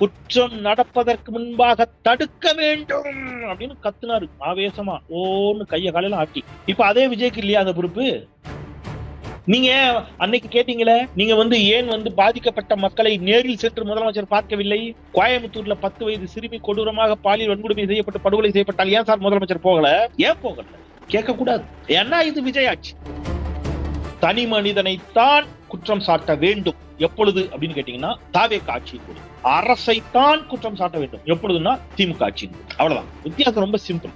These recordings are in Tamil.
குற்றம் நடப்பதற்கு முன்பாக தடுக்க வேண்டும் அப்படின்னு கத்துனாரு ஆவேசமா. ஓன்னு கைய காலையில ஆட்டி. இப்ப அதே விஜய்க்கு இல்லையா அந்த பொறுப்பு? நீங்க அன்னைக்கு கேட்டீங்களே, நீங்க ஏன் பாதிக்கப்பட்ட மக்களை நேரில் சென்று முதலமைச்சர் பார்க்கவில்லை? கோயம்புத்தூர்ல 10 வயது சிறுமி கொடூரமாக பாலியல் வன்கொடுமை செய்யப்பட்டு படுகொலை செய்யப்பட்டால் ஏன் சார் முதலமைச்சர் போகல? ஏன் போகல? கேட்க கூடாது. ஏன்னா இது விஜய் ஆட்சி. தனி மனிதனைத்தான் குற்றம் சாட்ட வேண்டும். எப்பொழுது அப்படின்னு கேட்டீங்கன்னா தாவேக ஆட்சியின் போது. அரசைத்தான் குற்றம் சாட்ட வேண்டும். எப்பொழுதுன்னா திமுக ஆட்சியின் போது. அவ்வளவுதான். வித்தியாசம் ரொம்ப சிம்பிள்.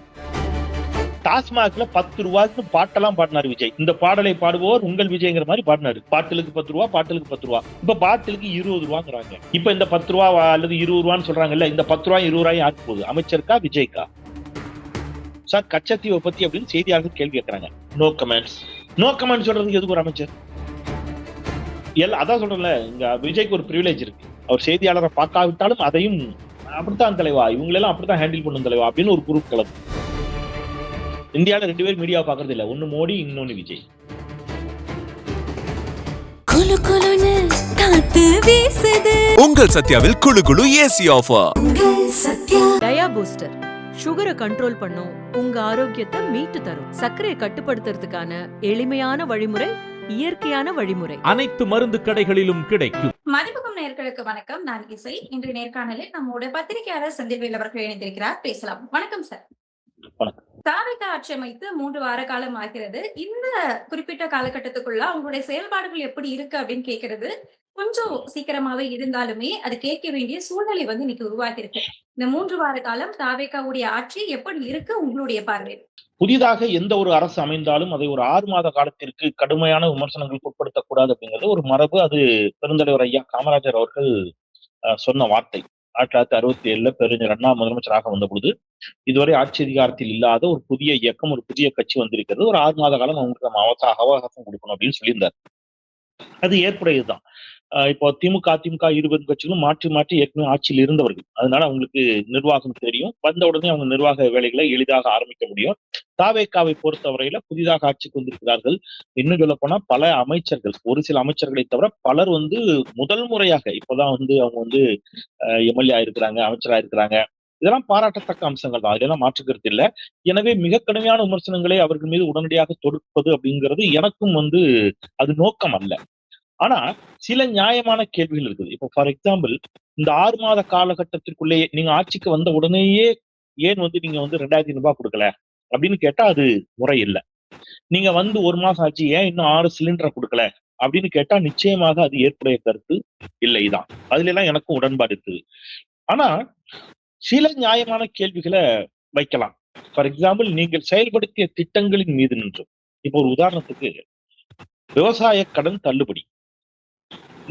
டாஸ்மாக்ல 10 ரூபாய்க்கு பாட்டெல்லாம் பாடினாரு விஜய். இந்த பாடலை பாடுவோர் உங்கள் விஜய்ங்கிற மாதிரி பாடினாரு. பாட்டிலுக்கு 10 ரூபா, பாட்டிலுக்கு 10 ரூபா. இப்ப பாட்டிலுக்கு 20 ரூபாங்கிறாங்க. இப்ப இந்த 10 ரூபா அல்லது 20 ரூபான்னு சொல்றாங்கல்ல, இந்த 10 ரூபாய் 20 ரூபாய் யாருக்கு போகுது? அமைச்சருக்கா விஜய்க்கா? சார் கச்சத்தீவை பத்தி அப்படின்னு செய்தியாளர்கள் கேள்வி கேட்கறாங்க. No comments. நோ கமெண்ட் சொல்றதுக்கு எதுக்கு ஒரு அமைச்சர்? அதான் சொல்றேன்ல, இங்க விஜய்க்கு ஒரு பிரிவிலேஜ் இருக்கு. அவர் செய்தியாளரை பார்க்காவிட்டாலும் அதையும் அப்படித்தான் தலைவா, இவங்களெல்லாம் அப்படித்தான் ஹேண்டில் பண்ணும் தலைவா அப்படின்னு ஒரு குரூப் கலந்து. இந்தியாவில 2 பேர் மீடியா பாக்குறது இல்ல. ஒன்னு மோடி, இன்னொன்னு விஜய். உங்கள் சத்யாவில் குளு குளு ஏசி ஆஃபர். டயா பூஸ்டர் சுகரை கண்ட்ரோல் பண்ணும், உங்க ஆரோக்கியத்தை மீட்டு தரும். சர்க்கரையை கட்டுப்படுத்துறதுக்கான எளிமையான வழிமுறை, இயற்கையான வழிமுறை. அனைத்து மருந்து கடைகளிலும் கிடைக்கும். மதிப்புக்கும் நேயர்களுக்கு வணக்கம். நான் இசை. இன்று நேர்காணலில் நம்மோட பத்திரிகையாளர் செந்தில்வேல் அவர்கள் இணைந்திருக்கிறார். பேசலாம். வணக்கம் சார். தாவேக ஆட்சி அமைத்து 3 வார காலம் ஆகிறது. இந்த குறிப்பிட்ட காலகட்டத்துக்குள்ள அவங்களுடைய செயல்பாடுகள் எப்படி இருக்கு அப்படின்னு கேட்கறது கொஞ்சம் சீக்கிரமாவே இருந்தாலுமே அது கேட்க வேண்டிய சூழ்நிலை இன்னைக்கு உருவாகி இருக்கு. இந்த 3 வார காலம் தாவேகாவுடைய ஆட்சி எப்படி இருக்கு உங்களுடைய பார்வை? புதிதாக எந்த ஒரு அரசு அமைந்தாலும் அதை ஒரு 6 மாத காலத்திற்கு கடுமையான விமர்சனங்களுக்கு உட்படுத்தக்கூடாது அப்படிங்கிறது ஒரு மரபு. அது பெருந்தலைவர் ஐயா காமராஜர் அவர்கள் சொன்ன வார்த்தை. 1967 பெருஞ்சர் அண்ணா முதலமைச்சராக வந்த பொழுது இதுவரை ஆட்சி அதிகாரத்தில் இல்லாத ஒரு புதிய இயக்கம், ஒரு புதிய கட்சி வந்திருக்கிறது. ஒரு 6 மாத காலம் அவங்களுக்கு நம்ம அவகாசம் கொடுக்கணும் அப்படின்னு சொல்லியிருந்தார். அது ஏற்புடையதுதான். இப்போ திமுக, அதிமுக 20 கட்சிகளும் மாற்றி மாற்றி ஏற்கனவே ஆட்சியில் இருந்தவர்கள். அதனால அவங்களுக்கு நிர்வாகம் தெரியும். வந்த உடனே அவங்க நிர்வாக வேலைகளை எளிதாக ஆரம்பிக்க முடியும். தாவேகாவை பொறுத்தவரையில புதிதாக ஆட்சிக்கு வந்திருக்கிறார்கள். இன்னும் சொல்ல போனா பல அமைச்சர்கள், ஒரு சில அமைச்சர்களை தவிர பலர் முதல் முறையாக இப்பதான் அவங்க எம்எல்ஏ ஆயிருக்கிறாங்க, அமைச்சரா இருக்கிறாங்க. இதெல்லாம் பாராட்டத்தக்க அம்சங்கள் தான். அதெல்லாம் மாற்றுக்கிறது இல்லை. எனவே மிக கடுமையான விமர்சனங்களை அவர்கள் மீது உடனடியாக தொடுப்பது அப்படிங்கிறது எனக்கும் அது நோக்கம் அல்ல. ஆனா சில நியாயமான கேள்விகள் இருக்குது. இப்போ ஃபார் எக்ஸாம்பிள், இந்த 6 மாத காலகட்டத்திற்குள்ளேயே நீங்க ஆட்சிக்கு வந்த உடனேயே ஏன் நீங்க 2000 ரூபாய் கொடுக்கல அப்படின்னு கேட்டா அது முறை இல்லை. நீங்க 1 மாசம் ஆச்சு, ஏன் இன்னும் 6 சிலிண்டரை கொடுக்கல அப்படின்னு கேட்டா நிச்சயமாக அது ஏற்புடைய கருத்து இல்லைதான். அதுல எல்லாம் எனக்கும் உடன்பாடு இருக்குது. ஆனா சில நியாயமான கேள்விகளை வைக்கலாம். ஃபார் எக்ஸாம்பிள், நீங்கள் செயல்படுத்திய திட்டங்களின் மீது நின்று, இப்போ ஒரு உதாரணத்துக்கு விவசாய கடன் தள்ளுபடி.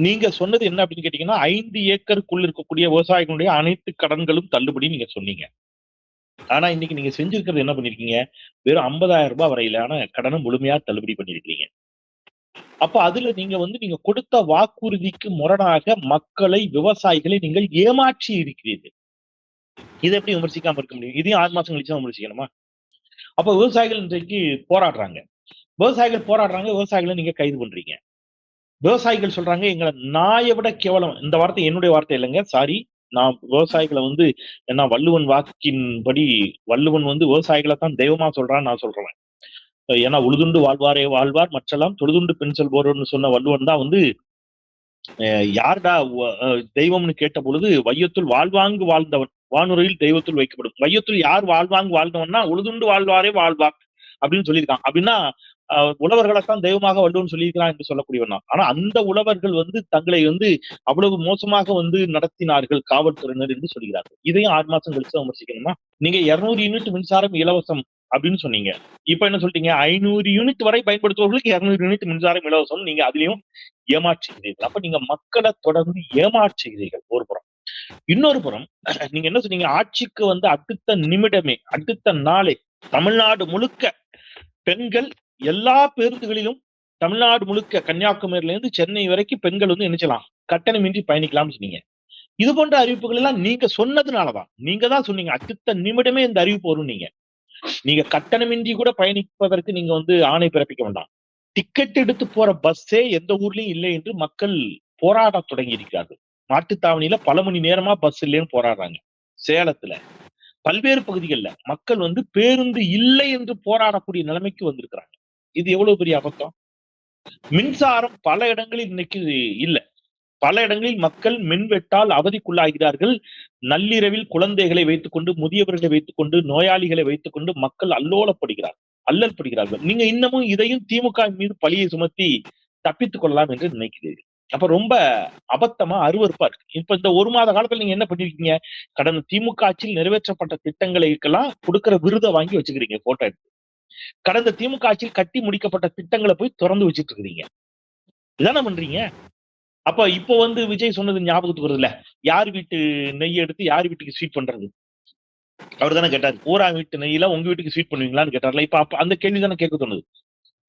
நீங்க சொன்னது என்ன அப்படின்னு கேட்டீங்கன்னா 5 ஏக்கருக்குள்ள இருக்கக்கூடிய விவசாயிகளுடைய அனைத்து கடன்களும் தள்ளுபடி நீங்க சொன்னீங்க. ஆனா இன்னைக்கு நீங்க செஞ்சிருக்கிறது என்ன பண்ணிருக்கீங்க? வெறும் 50,000 ரூபாய் வரையிலான கடனை முழுமையா தள்ளுபடி பண்ணிருக்கீங்க. அப்ப அதுல நீங்க கொடுத்த வாக்குறுதிக்கு முரணாக மக்களை, விவசாயிகளை நீங்கள் ஏமாற்றி இருக்கிறீர்கள். இதை எப்படி விமர்சிக்காம இருக்க முடியும்? இதையும் 6 மாசம் கழிச்சு விமர்சிக்கணுமா? அப்ப விவசாயிகள் இன்றைக்கு போராடுறாங்க. விவசாயிகளை நீங்க கைது பண்றீங்க. விவசாயிகள் சொல்றாங்க, எங்களை நாயை விட கேவலம். இந்த வார்த்தை என்னுடைய வார்த்தை இல்லைங்க, சாரி. நான் விவசாயிகளை என்ன வள்ளுவன் வாக்கின்படி வள்ளுவன் விவசாயிகளை தான் தெய்வமா சொல்றான்னு நான் சொல்றேன். ஏன்னா உழுதுண்டு வாழ்வாரே வாழ்வார் மற்றெல்லாம் தொழுதுண்டு பெண் செல்வோர்னு சொன்ன வள்ளுவன் தான் யாருடா தெய்வம்னு கேட்ட பொழுது வையத்துள் வாழ்வாங்கு வாழ்ந்தவன் வானுரையில் தெய்வத்துள் வைக்கப்படும். வையத்துள் யார் வாழ்வாங்கு வாழ்ந்தவன்னா உழுதுண்டு வாழ்வாரே வாழ்வார் அப்படின்னு சொல்லியிருக்கான். அப்படின்னா உழவர்களைத்தான் தெய்வமாக வள்ளுவன் சொல்லியிருக்கிறான் என்று சொல்லக்கூடியவன் தான். ஆனா அந்த உழவர்கள் தங்களை அவ்வளவு மோசமாக நடத்தினார்கள் காவல்துறையினர் என்று சொல்கிறார்கள். இதையும் 6 மாசம் கழிச்சு விமர்சிக்கணுமா? நீங்க 200 யூனிட் மின்சாரம் இலவசம் அப்படின்னு சொன்னீங்க. இப்ப என்ன சொல்றீங்க? 500 யூனிட் வரை பயன்படுத்துவர்களுக்கு 200 யூனிட் மின்சாரம் இலவசம். நீங்க அதுலயும் ஏமாற்றுகிறீர்கள். அப்ப நீங்க மக்களை தொடர்ந்து ஏமாற்றுகிறீர்கள் ஒரு புறம். இன்னொரு புறம் நீங்க என்ன சொன்னீங்க? ஆட்சிக்கு அடுத்த நிமிடமே, அடுத்த நாளே தமிழ்நாடு முழுக்க பெண்கள் எல்லா பேருந்துகளிலும், தமிழ்நாடு முழுக்க கன்னியாகுமரியில இருந்து சென்னை வரைக்கும் பெண்கள் நினைச்சலாம் கட்டணமின்றி பயணிக்கலாம்னு சொன்னீங்க. இது போன்ற அறிவிப்புகள் எல்லாம் நீங்க சொன்னதுனாலதான். நீங்க தான் சொன்னீங்க அடுத்த நிமிடமே இந்த அறிவிப்பு வரும். நீங்க கட்டணமின்றி கூட பயணிப்பதற்கு நீங்க ஆணை பிறப்பிக்க வேண்டாம். டிக்கெட் எடுத்து போற பஸ்ஸே எந்த ஊர்லயும் இல்லை என்று மக்கள் போராட தொடங்கி இருக்கிறார்கள். மாட்டுத்தாவணியில பல மணி நேரமா பஸ் இல்லைன்னு போராடுறாங்க. சேலத்துல பல்வேறு பகுதிகளில் மக்கள் பேருந்து இல்லை என்று போராடக்கூடிய நிலைமைக்கு வந்திருக்கிறாங்க. இது எவ்வளவு பெரிய அபத்தம். மின்சாரம் பல இடங்களில் இன்னைக்கு இல்ல. பல இடங்களில் மக்கள் மின்வெட்டால் அவதிக்குள்ளாகிறார்கள். நள்ளிரவில் குழந்தைகளை வைத்துக்கொண்டு, முதியவர்களை வைத்துக்கொண்டு, நோயாளிகளை வைத்துக்கொண்டு மக்கள் அல்லல் படுகிறார்கள். நீங்க இன்னமும் இதையும் திமுக மீது பழியை சுமத்தி தப்பித்துக் கொள்ளலாம் என்று நினைக்கிறீர்கள். அப்ப ரொம்ப அபத்தமா அருவருப்பா இருக்கு. இப்ப இந்த 1 மாத காலத்துல நீங்க என்ன பண்ணிருக்கீங்க? கடந்த திமுக ஆட்சியில் நிறைவேற்றப்பட்ட திட்டங்களுக்கெல்லாம் கொடுக்கிற விருதை வாங்கி வச்சுக்கிறீங்க போட்டோ எடுத்து. கடந்த திமுக ஆட்சியில் கட்டி முடிக்கப்பட்ட திட்டங்களை போய் திறந்து வச்சுட்டு இருக்கிறீங்க. இதான பண்றீங்க. அப்ப இப்போ விஜய் சொன்னது ஞாபகத்துக்கு வருது இல்ல, யார் வீட்டு நெய் எடுத்து யார் வீட்டுக்கு ஸ்வீட் பண்றது? அவர் தானே கேட்டாரு. ஊரா வீட்டு நெய்யில உங்க வீட்டுக்கு ஸ்வீட் பண்ணுவீங்களான்னு கேட்டார்ல. இப்ப அப்ப அந்த கேள்வி தானே கேட்க தோணுது.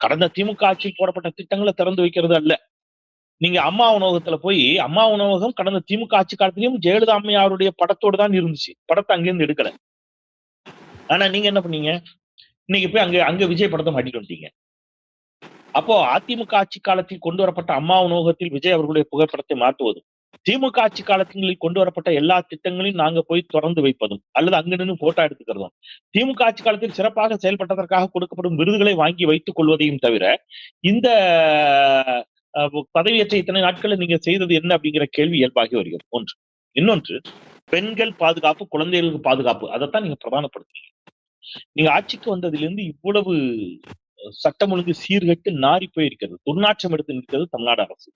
கடந்த திமுக ஆட்சியில் போடப்பட்ட திட்டங்களை திறந்து வைக்கிறது அல்ல. நீங்க அம்மா உணவகத்துல போய், அம்மா உணவகம் கடந்த திமுக ஆட்சி காலத்திலையும் ஜெயலலிதா அம்மையாருடைய படத்தோடு தான் இருந்துச்சு. படத்தை அங்கிருந்து எடுக்கல. ஆனா நீங்க என்ன பண்ணீங்க? இன்னைக்கு போய் அங்க விஜய் படத்தை மாட்டிட்டு வந்துட்டீங்க. அப்போ அதிமுக ஆட்சி காலத்தில் கொண்டு வரப்பட்ட அம்மா உணவகத்தில் விஜய் அவர்களுடைய புகைப்படத்தை மாற்றுவதும், திமுக ஆட்சி காலத்தில் கொண்டு வரப்பட்ட எல்லா திட்டங்களையும் நாங்க போய் திறந்து வைப்பதும், அல்லது அங்க நின்று போட்டோ எடுத்துக்கிறதும், திமுக ஆட்சி காலத்தில் சிறப்பாக செயல்பட்டதற்காக கொடுக்கப்படும் விருதுகளை வாங்கி வைத்துக் கொள்வதையும் தவிர, இந்த பதவியேற்ற இத்தனை நாட்களில் நீங்க செய்தது என்ன அப்படிங்கிற கேள்வி இயல்பாகி வருகிறது. ஒன்று. இன்னொன்று, பெண்கள் பாதுகாப்பு, குழந்தைகளுக்கு பாதுகாப்பு, அதைத்தான் நீங்க பிரதானப்படுத்துறீங்க. நீங்க ஆட்சிக்கு வந்ததிலிருந்து இவ்வளவு சட்டம் ஒழுங்கு சீர்கட்டு நாரி போயிருக்கிறது. துர்நாற்றம் எடுத்து நிற்கிறது தமிழ்நாடு அரசு.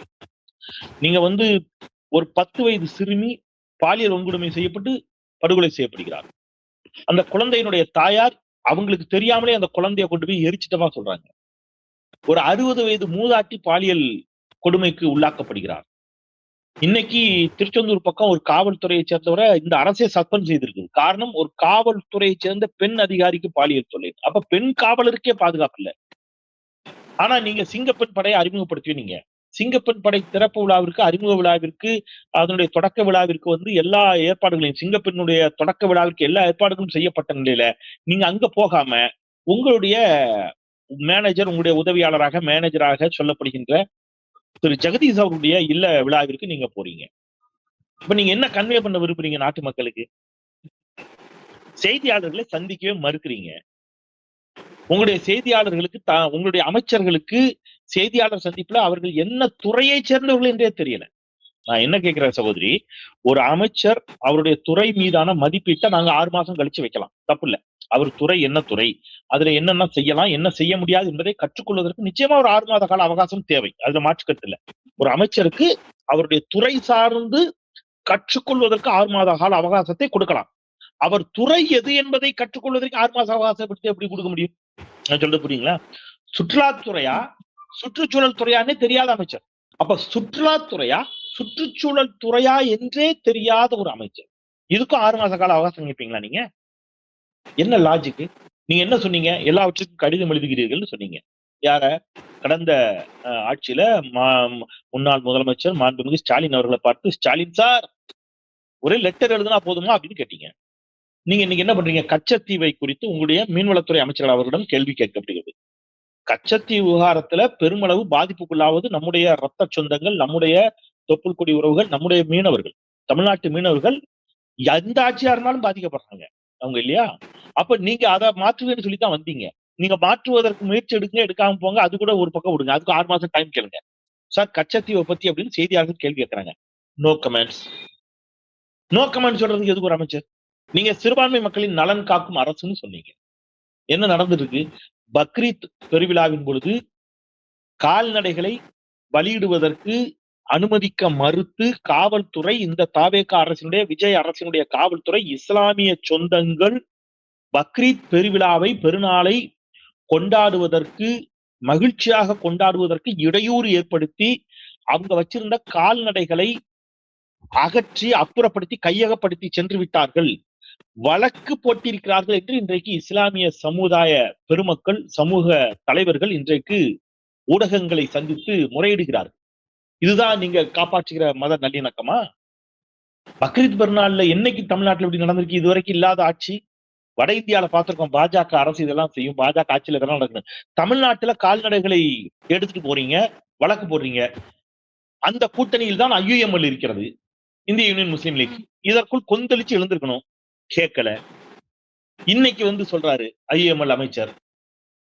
நீங்க ஒரு 10 வயது சிறுமி பாலியல் வன்கொடுமை செய்யப்பட்டு படுகொலை செய்யப்படுகிறார். அந்த குழந்தையினுடைய தாயார் அவங்களுக்கு தெரியாமலே அந்த குழந்தைய கொண்டு போய் எரிச்சிட்டமா சொல்றாங்க. ஒரு 60 வயது மூதாட்டி பாலியல் கொடுமைக்கு உள்ளாக்கப்படுகிறார். இன்னைக்கு திருச்செந்தூர் பக்கம் ஒரு காவல்துறையை சேர்ந்தவரை இந்த அரசே சஸ்பெண்ட் செய்திருக்கு. காரணம், ஒரு காவல்துறையை சேர்ந்த பெண் அதிகாரிக்கு பாலியல் தொல்லை. அப்ப பெண் காவலருக்கே பாதுகாப்பு இல்லை. ஆனா நீங்க சிங்கப்பெண் படையை அறிமுகப்படுத்துவீங்க. சிங்கப்பெண் படை திறப்பு விழாவிற்கு, அறிமுக விழாவிற்கு, அதனுடைய தொடக்க விழாவிற்கு எல்லா ஏற்பாடுகளையும், சிங்கப்பெண்ணுடைய தொடக்க விழாவிற்கு எல்லா ஏற்பாடுகளும் செய்யப்பட்ட நிலையில நீங்க அங்க போகாம உங்களுடைய மேனேஜர், உங்களுடைய உதவியாளராக மேனேஜராக சொல்லப்படுகின்ற திரு ஜெகதீஷ் அவருடைய இல்ல விழாவிற்கு நீங்க போறீங்க. இப்ப நீங்க என்ன கன்வே பண்ண விரும்புறீங்க நாட்டு மக்களுக்கு? செய்தியாளர்களை சந்திக்கவே மறுக்கிறீங்க. உங்களுடைய செய்தியாளர்களுக்கு, உங்களுடைய அமைச்சர்களுக்கு செய்தியாளர் சந்திப்புல அவர்கள் என்ன துறையை சேர்ந்தவர்கள் என்றே தெரியல. நான் என்ன கேட்கிறேன் சகோதரி, ஒரு அமைச்சர் அவருடைய துறை மீதான மதிப்பீட்டை நாங்க 6 மாசம் கழிச்சு வைக்கலாம், தப்பு இல்ல. அவர் துறை என்ன துறை, அதுல என்னென்ன செய்யலாம், என்ன செய்ய முடியாது என்பதை கற்றுக்கொள்வதற்கு நிச்சயமா ஒரு 6 மாத கால அவகாசம் தேவை. அதுல மாற்றுக்கருத்து இல்ல. ஒரு அமைச்சருக்கு அவருடைய துறை சார்ந்து கற்றுக்கொள்வதற்கு 6 மாத கால அவகாசத்தை கொடுக்கலாம். அவர் துறை எது என்பதை கற்றுக்கொள்வதற்கு 6 மாச அவகாசம் எப்படி கொடுக்க முடியும்? நான் சொல்றது புரியுங்களா? சுற்றுலாத்துறையா சுற்றுச்சூழல் துறையானே தெரியாத அமைச்சர். அப்ப சுற்றுலாத்துறையா சுற்றுச்சூழல் துறையா என்றே தெரியாத ஒரு அமைச்சர், இதுக்கும் 6 மாச கால அவகாசம் கேட்பீங்களா? நீங்க என்ன லாஜிக்? நீங்க என்ன சொன்னீங்க? எல்லாவற்றுக்கும் கடிதம் எழுதுகிறீர்கள் சொன்னீங்க. யார? கடந்த ஆட்சியில முன்னாள் முதலமைச்சர் மாண்புமிகு ஸ்டாலின் அவர்களை பார்த்து, ஸ்டாலின் சார் ஒரே லெட்டர் எழுதுனா போதுமா அப்படின்னு கேட்டீங்க. நீங்க இன்னைக்கு என்ன பண்றீங்க? கச்சத்தீவை குறித்து உங்களுடைய மீன்வளத்துறை அமைச்சர் அவர்களிடம் கேள்வி கேட்கப்படுகிறது. கச்சத்தீவு விவகாரத்துல பெருமளவு பாதிப்புக்குள்ளாவது நம்முடைய ரத்த சொந்தங்கள், நம்முடைய தொப்புள் கொடி உறவுகள், நம்முடைய மீனவர்கள், தமிழ்நாட்டு மீனவர்கள் எந்த ஆட்சியா இருந்தாலும் பாதிக்கப்படுறாங்க அவங்க, இல்லையா? அப்ப நீங்க அதை மாற்றுவேன்னு சொல்லித்தான் வந்தீங்க. நீங்க மாற்றுவதற்கு முயற்சி எடுக்காம போங்க, அது கூட ஒரு பக்கம் விடுங்க. அதுக்கு 6 மாசம் டைம் கேளுங்க. சார் கச்சத்தீவை பத்தி அப்படின்னு செய்தியாளர்கள் கேள்வி கேட்கறாங்க. No comments. நோ கமெண்ட்ஸ் சொல்றதுக்கு எதுக்கு ஒரு அமைச்சர்? நீங்க சிறுபான்மை மக்களின் நலன் காக்கும் அரசுன்னு சொன்னீங்க. என்ன நடந்துருக்கு? பக்ரீத் பெருவிழாவின் பொழுது கால்நடைகளை பலியிடுவதற்கு அனுமதிக்க மறுத்து காவல்துறை, இந்த தாவேகா அரசினுடைய, விஜய் அரசினுடைய காவல்துறை, இஸ்லாமிய சொந்தங்கள் பக்ரீத் பெருவிழாவை, பெருநாளை கொண்டாடுவதற்கு, மகிழ்ச்சியாக கொண்டாடுவதற்கு இடையூறு ஏற்படுத்தி அவங்க வச்சிருந்த கால்நடைகளை அகற்றி, அப்புறப்படுத்தி, கையகப்படுத்தி சென்று விட்டார்கள், வழக்கு போட்டிருக்கிறார்கள் என்று இன்றைக்கு இஸ்லாமிய சமுதாய பெருமக்கள், சமூக தலைவர்கள் இன்றைக்கு ஊடகங்களை சந்தித்து முறையிடுகிறார்கள். இதுதான் நீங்க காப்பாற்றுகிற மத நல்லிணக்கமா? பக்ரீத் பெருநாள்ல என்னைக்கு தமிழ்நாட்டில் இப்படி நடந்திருக்கு? இதுவரைக்கும் இல்லாத ஆட்சி. வட இந்தியாவில பார்த்திருக்கோம், பாஜக அரசு இதெல்லாம் செய்யும், பாஜக ஆட்சியில இதெல்லாம் நடக்குது. தமிழ்நாட்டுல கால்நடைகளை எடுத்துட்டு போறீங்க, வழக்கு போடுறீங்க. அந்த கூட்டணியில் தான் IUML இருக்கிறது. இந்திய யூனியன் முஸ்லீம் லீக். இதற்குள் கொந்தளிச்சு எழுந்திருக்கணும். கேட்கல. இன்னைக்கு வந்து சொல்றாரு ஐஎம்எல் அமைச்சர்,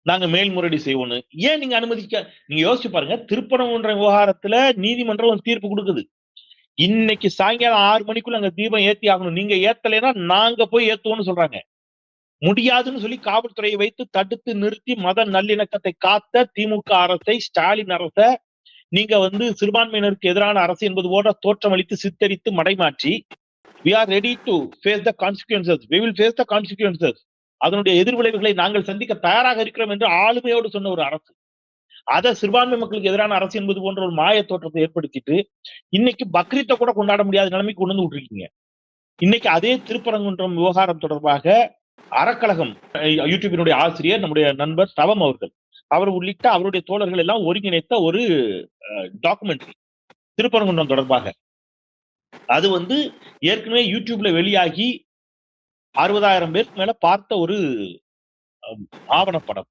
நாங்க மேல்முறையீடு செய்வோம்னு. ஏன் நீங்க நீங்க யோசிச்சு பாருங்க. திருப்பரங்குன்ற விவகாரத்துல நீதிமன்றம் ஒரு தீர்ப்பு கொடுக்குது. இன்னைக்கு சாயங்காலம் 6 மணிக்குள்ள அங்க தீபம் ஏத்தி ஆகணும். நீங்க ஏத்தலைன்னா நாங்க போய் ஏத்துவோம்னு சொல்றாங்க. முடியாதுன்னு சொல்லி காவல்துறையை வைத்து தடுத்து நிறுத்தி மத நல்லிணக்கத்தை காத்த திமுக அரசை, ஸ்டாலின் அரச நீங்க வந்து சிறுபான்மையினருக்கு எதிரான அரசு என்பது போல தோற்றமளித்து சித்தரித்து மடைமாற்றி we are ready to face the consequences, we will face the consequences, அதனுடைய எதிர்விளைவுகளை நாங்கள் சந்திக்க தயாராக இருக்கிறோம் என்று ஆளுமையோடு சொன்ன ஒரு அரசு, அத சிறுபான்மை மக்களுக்கு எதிரான அரசு என்பது போன்ற ஒரு மாய தோற்றத்தை ஏற்படுத்திட்டு இன்னைக்கு பக்ரீத்தை கூட கொண்டாட முடியாத நிலைமைக்கு கொண்டு வந்து விட்டுருக்கீங்க. இன்னைக்கு அதே திருப்பரங்குன்றம் விவகாரம் தொடர்பாக அறக்கழகம் யூடியூபினுடைய ஆசிரியர் நம்முடைய நண்பர் தவம் அவர் உள்ளிட்ட அவருடைய தோழர்கள் எல்லாம் ஒருங்கிணைத்த ஒரு டாக்குமெண்ட்ரி திருப்பரங்குன்றம் தொடர்பாக. அது வந்து ஏற்கனவே யூடியூப்ல வெளியாகி 60,000 பேருக்கு மேல பார்த்த ஒரு ஆவணப்படம்.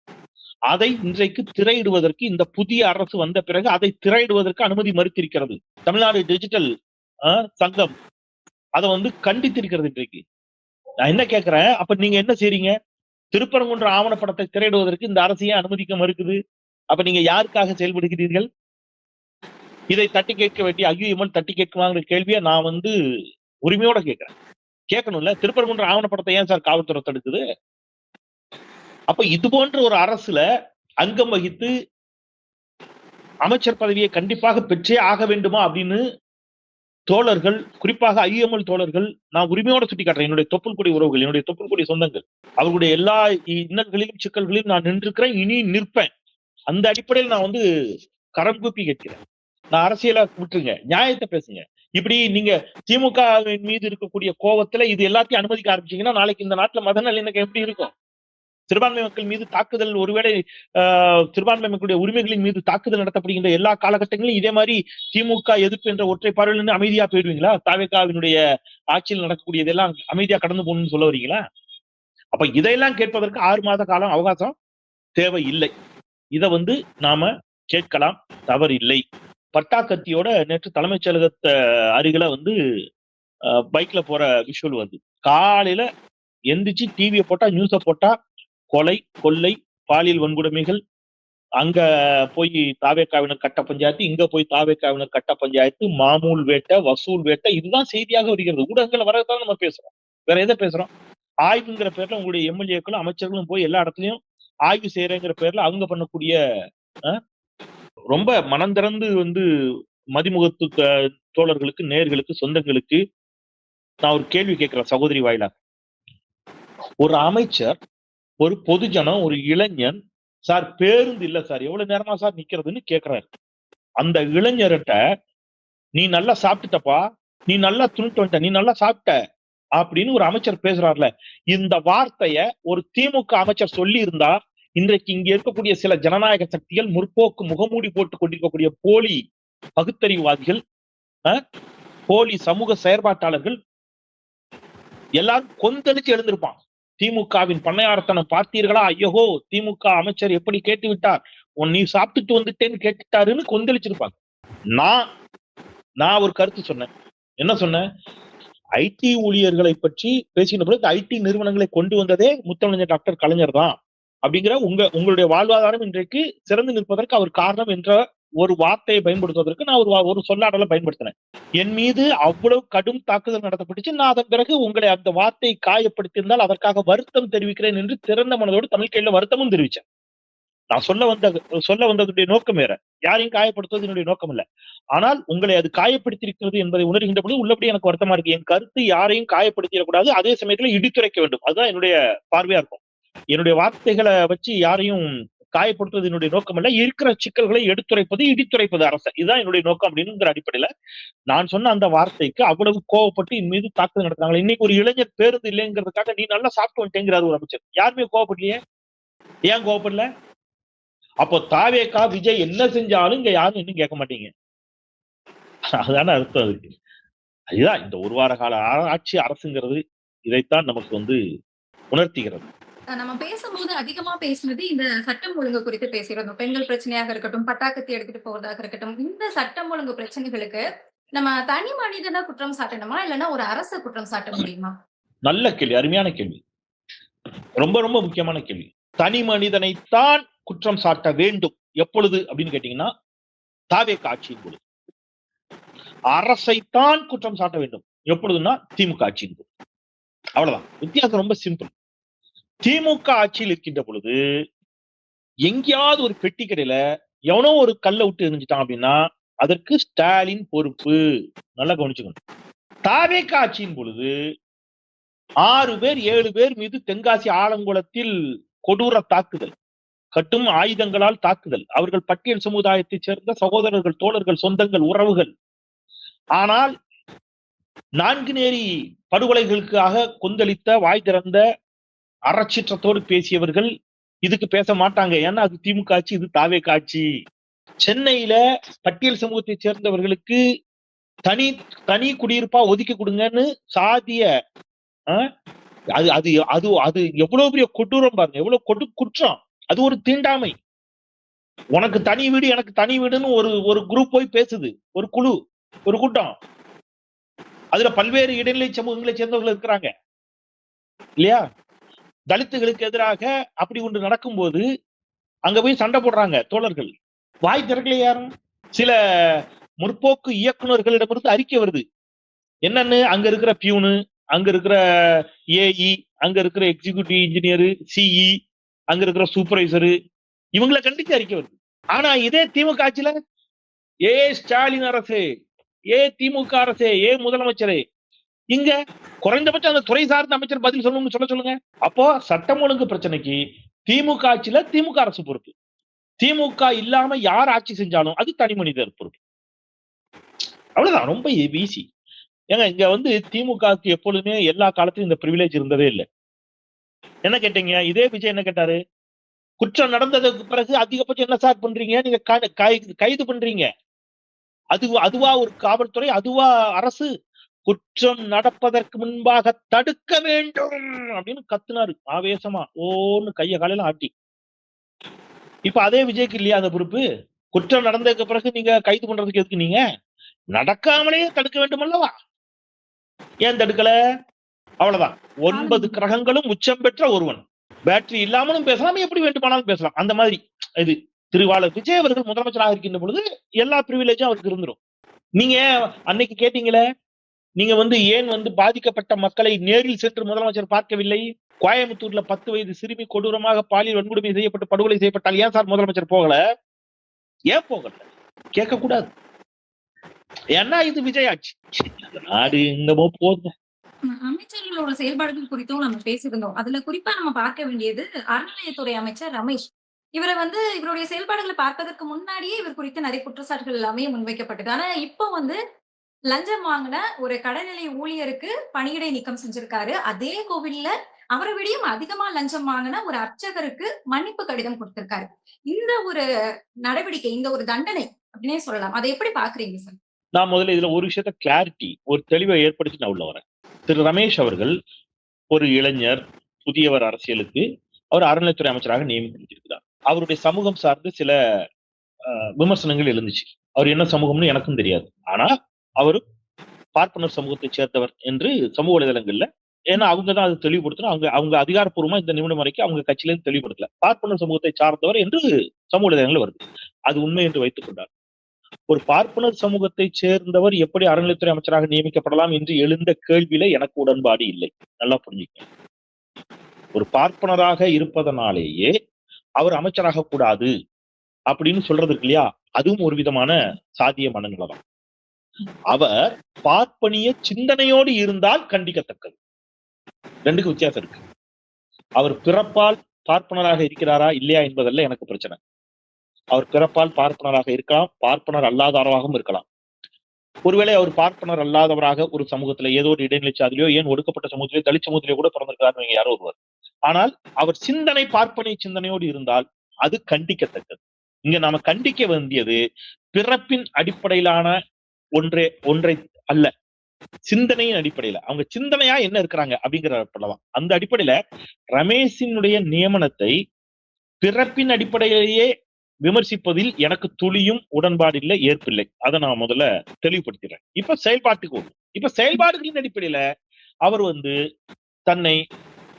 அதை இன்றைக்கு திரையிடுவதற்கு இந்த புதிய அரசு வந்த பிறகு அதை திரையிடுவதற்கு அனுமதி மறுத்திருக்கிறது. தமிழ்நாடு டிஜிட்டல் சங்கம் அதை வந்து கண்டித்திருக்கிறது. இன்றைக்கு நான் என்ன கேட்கிறேன், அப்ப நீங்க என்ன செய்றீங்க? திருப்பரங்குன்ற ஆவணப்படத்தை திரையிடுவதற்கு இந்த அரசையே அனுமதிக்க மறுக்குது. அப்ப நீங்க யாருக்காக செயல்படுகிறீர்கள்? இதை தட்டி கேட்க வேண்டிய ஐயுஎம்எல் தட்டி கேட்குவாங்கிற கேள்வியை நான் வந்து உரிமையோட கேட்கிறேன். கேட்கணும்ல. திருப்பரங்குன்ற ஆவணப்படத்தை ஏன் சார் காவல்துறை தடுக்குது? அப்ப இது போன்ற ஒரு அரசுல அங்கம் வகித்து அமைச்சர் பதவியை கண்டிப்பாக பெற்றே ஆக வேண்டுமா அப்படின்னு தோழர்கள், குறிப்பாக ஐஎம்எல் தோழர்கள், நான் உரிமையோட சுட்டி காட்டுறேன். என்னுடைய தொப்புள் கொடி உறவுகள், என்னுடைய தொப்புள் கொடி சொந்தங்கள், அவர்களுடைய எல்லா இன்னல்களிலும் சிக்கல்களிலும் நான் நின்றிருக்கிறேன், இனி நிற்பேன். அந்த அடிப்படையில் நான் வந்து கரம் கூப்பி கேட்கிறேன். நான் அரசியலை விட்டுருங்க, நியாயத்தை பேசுங்க. இப்படி நீங்க திமுக மீது இருக்கக்கூடிய கோபத்துல இது எல்லாத்தையும் அனுமதிக்க ஆரம்பிச்சீங்கன்னா நாளைக்கு இந்த நாட்டுல மத நல்லிணக்கம் எப்படி இருக்கும்? சிறுபான்மை மக்கள் மீது தாக்குதல், ஒருவேளை சிறுபான்மை மக்களுடைய உரிமைகளின் மீது தாக்குதல் நடத்தப்படுகின்ற எல்லா காலகட்டங்களிலும் இதே மாதிரி திமுக எதிர்ப்பு என்ற ஒற்றை பார்வையில் அமைதியா போயிடுவீங்களா? தாவேகாவினுடைய ஆட்சியில் நடக்கக்கூடியதெல்லாம் அமைதியா கடந்து போகணும்னு சொல்ல வரீங்களா? அப்ப இதையெல்லாம் கேட்பதற்கு 6 மாத காலம் அவகாசம் தேவை இல்லை. இதை வந்து நாம கேட்கலாம், தவறு இல்லை. பட்டாக்கத்தியோட நேற்று தலைமைச் செயலகத்தை அருகில வந்து பைக்ல போற விஷுவல் வருது. காலையில எந்திரிச்சு டிவியை போட்டா, நியூஸை போட்டா கொலை, கொள்ளை, பாலியல் வன்கொடுமைகள், அங்க போய் தாவேகாவினர் கட்ட பஞ்சாயத்து, இங்க போய் தாவேகாவினர் கட்ட பஞ்சாயத்து, மாமூல் வேட்டை, வசூல் வேட்டை, இதுதான் செய்தியாக வருகிறது. ஊடகங்கள் வரதான் நம்ம பேசுறோம். வேற எதை பேசுறோம்? ஆய்வுங்கிற பேர்ல உங்களுடைய எம்எல்ஏக்களும் அமைச்சர்களும் போய் எல்லா இடத்துலயும் ஆய்வு செய்யறேங்கிற பேர்ல அவங்க பண்ணக்கூடிய ரொம்ப மனம் திறந்து வந்து மதிமுகத்து தோழர்களுக்கு, நேயர்களுக்கு, சொந்தங்களுக்கு நான் ஒரு கேள்வி கேட்கிறேன் சகோதரி வாயிலா. ஒரு அமைச்சர், ஒரு பொதுஜனம், ஒரு இளைஞன், சார் பேருந்து இல்ல சார், எவ்வளவு நேரமா சார் நிக்கிறதுன்னு கேட்கிறாரு. அந்த இளைஞர்கிட்ட நீ நல்லா சாப்பிட்டுட்டப்பா, நீ நல்லா துணிட்டு வந்துட்ட, நீ நல்லா சாப்பிட்ட அப்படின்னு ஒரு அமைச்சர் பேசுறாருல, இந்த வார்த்தைய ஒரு திமுக அமைச்சர் சொல்லி இருந்தா இன்றைக்கு இங்க இருக்கக்கூடிய சில ஜனநாயக சக்திகள், முற்போக்கு முகமூடி போட்டுக் கொண்டிருக்கக்கூடிய போலி பகுத்தறிவுவாதிகள், போலி சமூக செயற்பாட்டாளர்கள் எல்லாரும் கொந்தளிச்சு எழுந்திருப்பான். திமுகவின் பண்ணையாரத்தனம் பார்த்தீர்களா? ஐயோ, திமுக அமைச்சர் எப்படி கேட்டு விட்டார், நீ சாப்பிட்டுட்டு வந்துட்டேன்னு கேட்டுட்டாருன்னு கொந்தளிச்சிருப்பாங்க. நான் ஒரு கருத்து சொன்னேன். என்ன சொன்னேன்? ஐடி ஊழியர்களை பற்றி பேசின பிறகு ஐடி நிறுவனங்களை கொண்டு வந்ததே முத்தமிழர் டாக்டர் கலைஞர் தான் அப்படிங்கிற உங்களுடைய வாழ்வாதாரம் இன்றைக்கு சிறந்து நிற்பதற்கு அவர் காரணம் என்ற ஒரு வார்த்தையை பயன்படுத்துவதற்கு நான் ஒரு சொல்லாடலை பயன்படுத்தினேன். என் மீது அவ்வளவு கடும் தாக்குதல் நடத்தப்பட்டுச்சு. நான் அதன் பிறகு உங்களை அந்த வார்த்தையை காயப்படுத்தியிருந்தால் அதற்காக வருத்தம் தெரிவிக்கிறேன் என்று திறந்த மனதோடு தமிழ் கையில வருத்தமும் தெரிவிச்சேன். நான் சொல்ல வந்ததுடைய நோக்கம் வேற, யாரையும் காயப்படுத்துவது என்னுடைய நோக்கம் இல்ல. ஆனால் உங்களை அது காயப்படுத்தியிருக்கிறது என்பதை உணர்கின்ற பொழுது உள்ளபடி எனக்கு வருத்தமா இருக்கு. என் கருத்து யாரையும் காயப்படுத்திடக்கூடாது, அதே சமயத்துல இடித்துரைக்க வேண்டும். அதுதான் என்னுடைய பார்வையா இருக்கும். என்னுடைய வார்த்தைகளை வச்சு யாரையும் காயப்படுத்துவது என்னுடைய நோக்கம் இல்ல. இருக்கிற சிக்கல்களை எடுத்துரைப்பது, இடித்துரைப்பது அரசு, இதுதான் என்னுடைய நோக்கம் அப்படிங்கிற அடிப்படையில நான் சொன்ன அந்த வார்த்தைக்கு அவ்வளவு கோவப்பட்டு என் மீது தாக்குதல் நடத்துறாங்க. இன்னைக்கு ஒரு இளைஞர் பேருந்து இல்லைங்கிறதுக்காக நீ நல்லா சாப்பிட்டு வந்துட்டேங்கிறாரு ஒரு அமைச்சர். யாருமே கோவப்படலையே. ஏன் கோவப்படல? அப்போ தாவேகா, விஜய் என்ன செஞ்சாலும் இங்க யாரும் இன்னும் கேட்க மாட்டீங்க. அதுதானே அர்த்தம் அதுக்கு. அதுதான் இந்த ஒரு வார கால ஆட்சி அரசுங்கிறது இதைத்தான் நமக்கு வந்து உணர்த்துகிறது. நம்ம பேசும்போது அதிகமா பேசினது இந்த சட்டம் ஒழுங்கு குறித்து பேசியிருந்தோம். பெண்கள் பிரச்சனையாக இருக்கட்டும், பட்டாக்கத்தி எடுத்துட்டு போறதாக இருக்கட்டும், இந்த சட்டம் ஒழுங்கு பிரச்சனைகளுக்கு நம்ம தனி மனிதனை குற்றம் சாட்டணுமா? இல்லன்னா ஒரு அரச குற்றம் சாட்ட முடியுமா? நல்ல கேள்வி, அருமையான கேள்வி. ரொம்ப ரொம்ப முக்கியமான கேள்வி. தனி மனிதனைத்தான் குற்றம் சாட்ட வேண்டும். எப்பொழுது அப்படின்னு கேட்டீங்கன்னா, தாவேகா ஆட்சியின் பொழுது. அரசைத்தான் குற்றம் சாட்ட வேண்டும். எப்பொழுதுன்னா திமுக ஆட்சியின் பொழுது. அவ்வளவுதான். வித்தியாசம் ரொம்ப சிம்பிள். திமுக ஆட்சியில் இருக்கின்ற பொழுது எங்கேயாவது ஒரு பெட்டி கடையில எவனோ ஒரு கல்லை விட்டு எரிஞ்சிட்டான் அப்படின்னா அதற்கு ஸ்டாலின் பொறுப்பு. நல்லா கவனிச்சுக்கணும். தாவேகா ஆட்சியின் பொழுது 6 பேர் 7 பேர் மீது தென்காசி ஆலங்குளத்தில் கொடூர தாக்குதல், கட்டும் ஆயுதங்களால் தாக்குதல். அவர்கள் பட்டியல் சமுதாயத்தைச் சேர்ந்த சகோதரர்கள், தோழர்கள், சொந்தங்கள், உறவுகள். ஆனால் நான்குநேரி படுகொலைகளுக்காக கொந்தளித்த, வாய் திறந்த, அறச்சீற்றத்தோடு பேசியவர்கள் இதுக்கு பேச மாட்டாங்க. ஏன்னா அது திமுக ஆட்சி, இது தாவேகா ஆட்சி. சென்னையில பட்டியல் சமூகத்தை சேர்ந்தவர்களுக்கு தனி தனி குடியிருப்பா ஒதுக்கி கொடுங்கன்னு சாதிய அது அது அது அது எவ்வளவு பெரிய கொடூரம் பாருங்க, எவ்வளவு குற்றம். அது ஒரு தீண்டாமை. உனக்கு தனி வீடு, எனக்கு தனி வீடுன்னு ஒரு குரூப் போய் பேசுது, ஒரு குழு, ஒரு கூட்டம். அதுல பல்வேறு இடைநிலை சமூகங்களை சேர்ந்தவர்கள் இருக்கிறாங்க இல்லையா? தலித்துகளுக்கு எதிராக அப்படி ஒன்று நடக்கும்போது அங்க போய் சண்டை போடுறாங்க தோழர்கள். வாய் திறக்கல யாரும். சில முற்போக்கு இயக்குநர்களிடமிருந்து அறிக்கை வருது. என்னன்னு, அங்க இருக்கிற பியூனு, அங்க இருக்கிற ஏஇ, அங்க இருக்கிற எக்ஸிகியூட்டிவ் இன்ஜினியர், சிஇ, அங்க இருக்கிற சூப்பர்வைசரு, இவங்களை கண்டிச்சு அறிக்கை வருது. ஆனா இதே திமுக ஆட்சியில ஏ ஸ்டாலின் அரசு, ஏ திமுக அரசே, ஏ முதலமைச்சரே, இங்க குறைந்தபட்சம் அந்த துறை சார்ந்த அமைச்சர் பதில் சொல்லணும்னு சொல்லுங்க. அப்போ சட்டம் ஒழுங்கு பிரச்சனைக்கு திமுக ஆட்சியில திமுக அரசு பொறுப்பு. திமுக இல்லாம யார் ஆட்சி செஞ்சாலும் அது தனி மனிதர் பொறுப்பு. அவ்வளவுதான். ரொம்ப ஈஸி. ஏங்க இங்க திமுகவுக்கு எப்பொழுதுமே எல்லா காலத்திலும் இந்த பிரிவிலேஜ் இருந்ததே இல்லை. என்ன கேட்டீங்க? இதே விஜய் என்ன கேட்டாரு? குற்றம் நடந்ததுக்கு பிறகு அதிகபட்சம் என்ன சார் பண்றீங்க? நீங்க கைது பண்றீங்க. அதுவா ஒரு காவல்துறை, அதுவா அரசு? குற்றம் நடப்பதற்கு முன்பாக தடுக்க வேண்டும் அப்படின்னு கத்துனாரு ஆவேசமா, ஓன்னு கைய காலையில ஆட்டி. இப்ப அதே விஜய்க்கு இல்லையா அந்த பொறுப்பு? குற்றம் நடந்ததுக்கு பிறகு நீங்க கைது பண்றதுக்கு எதுக்கு? நீங்க நடக்காமலேயே தடுக்க வேண்டும் அல்லவா? ஏன் தடுக்கல? அவ்வளவுதான். 9 கிரகங்களும் உச்சம் பெற்ற ஒருவன். பேட்டரி இல்லாமலும் பேசலாம், எப்படி வேண்டுமானாலும் பேசலாம். அந்த மாதிரி இது திருவாளர் விஜய் அவர்கள் முதலமைச்சராக இருக்கின்ற பொழுது எல்லா பிரிவிலேஜும் அவருக்கு இருந்துரும். நீங்க அன்னைக்கு கேட்டீங்களே, நீங்க ஏன் பாதிக்கப்பட்ட மக்களை நேரில் சென்று முதலமைச்சர் பார்க்கவில்லை? கோயம்புத்தூர்ல 10 வயது சிறுமி கொடூரமாக பாலியல் வன்கொடுமை செய்யப்பட்டு படுகொலை செய்யப்பட்டால் ஏன் சார் முதலமைச்சர் போகல? ஏன் போகல? கேட்க கூடாது. ஏன்னா இது விஜய் ஆட்சி. நாடு எங்கமோ போகுது. அமைச்சர்களோட செயல்பாடுகள் குறித்தும் நம்ம பேசியிருந்தோம். அதுல குறிப்பா நம்ம பார்க்க வேண்டியது அறநிலையத்துறை அமைச்சர் ரமேஷ். இவருடைய செயல்பாடுகளை பார்ப்பதற்கு முன்னாடியே இவர் குறித்து நிறைய குற்றச்சாட்டுகள் எல்லாமே முன்வைக்கப்பட்டது. ஆனா இப்போ லஞ்சம் வாங்கின ஒரு கடைநிலை ஊழியருக்கு பணியிடை நீக்கம் செஞ்சிருக்காரு. அதே கோவில்ல அவரை விடையும் அதிகமா லஞ்சம் வாங்கின ஒரு அர்ச்சகருக்கு மன்னிப்பு கடிதம் கொடுத்திருக்காரு. இந்த ஒரு நடவடிக்கை, இந்த ஒரு தண்டனை அப்படின்னே சொல்லலாம். அதை எப்படி பாக்குறீங்க சார்? நான் முதல்ல இதுல ஒரு விஷயத்த கிளாரிட்டி, ஒரு தெளிவை ஏற்படுத்தி நான் உள்ள வரேன். திரு ரமேஷ் அவர்கள் ஒரு இளைஞர், புதியவர் அரசியலுக்கு. அவர் அறநிலைத்துறை அமைச்சராக நியமிக்கப்பட்டிருக்கிறார். அவருடைய சமூகம் சார்ந்து சில விமர்சனங்கள் எழுந்துச்சு. அவர் என்ன சமூகம்னு எனக்கும் தெரியாது. ஆனா அவர் பார்ப்பனர் சமூகத்தை சேர்ந்தவர் என்று சமூக வலைதளங்கள்ல, ஏன்னா அவங்கதான் அதை தெளிவுபடுத்தணும். அவங்க அதிகாரப்பூர்வமா இந்த நிமிடம் வரைக்கும் அவங்க கட்சியில இருந்து தெளிவுபடுத்தல. பார்ப்பனர் சமூகத்தை சார்ந்தவர் என்று சமூக வலைதளங்கள்ல வருது. அது உண்மை என்று வைத்துக் கொண்டார். ஒரு பார்ப்பனர் சமூகத்தை சேர்ந்தவர் எப்படி அறநிலைத்துறை அமைச்சராக நியமிக்கப்படலாம் என்று எழுந்த கேள்வியில எனக்கு உடன்பாடு இல்லை. நல்லா புரிஞ்சுக்க. ஒரு பார்ப்பனராக இருப்பதனாலேயே அவர் அமைச்சராக கூடாது அப்படின்னு சொல்றது இருக்கு இல்லையா? அதுவும் ஒரு விதமான சாதிய மனநிலை. அவர் பார்ப்பனிய சிந்தனையோடு இருந்தால் கண்டிக்கத்தக்கது. ரெண்டுக்கு வித்தியாசம் இருக்கு. அவர் பிறப்பால் பார்ப்பனராக இருக்கிறாரா இல்லையா என்பதல்ல எனக்கு பிரச்சனை. அவர் பிறப்பால் பார்ப்பனராக இருக்கலாம், பார்ப்பனர் அல்லாதவராகவும் இருக்கலாம். ஒருவேளை அவர் பார்ப்பனர் அல்லாதவராக ஒரு சமூகத்துல ஏதோ ஒரு இடைநிலை சாதிலையோ, ஏன் ஒடுக்கப்பட்ட சமூகத்திலேயோ, தலித் சமூகத்திலேயோ கூட பிறந்திருக்காரு யாரோ ஒருவர். ஆனால் அவர் சிந்தனை பார்ப்பனிய சிந்தனையோடு இருந்தால் அது கண்டிக்கத்தக்கது. இங்க நாம கண்டிக்க வேண்டியது பிறப்பின் அடிப்படையிலான ஒன்றை அல்ல, சிந்தனையின் அடிப்படையில. அவங்க சிந்தனையா என்ன இருக்கிறாங்க அப்படிங்கிறதான். அந்த அடிப்படையில ரமேஷினுடைய நியமனத்தை பிறப்பின் அடிப்படையிலேயே விமர்சிப்பதில் எனக்கு துளியும் உடன்பாடு இல்லை, ஏற்பில்லை. அதை நான் முதல்ல தெளிவுபடுத்திடுறேன். இப்ப செயல்பாட்டுக்கு வரும். இப்ப செயல்பாடுகளின் அடிப்படையில அவர் தன்னை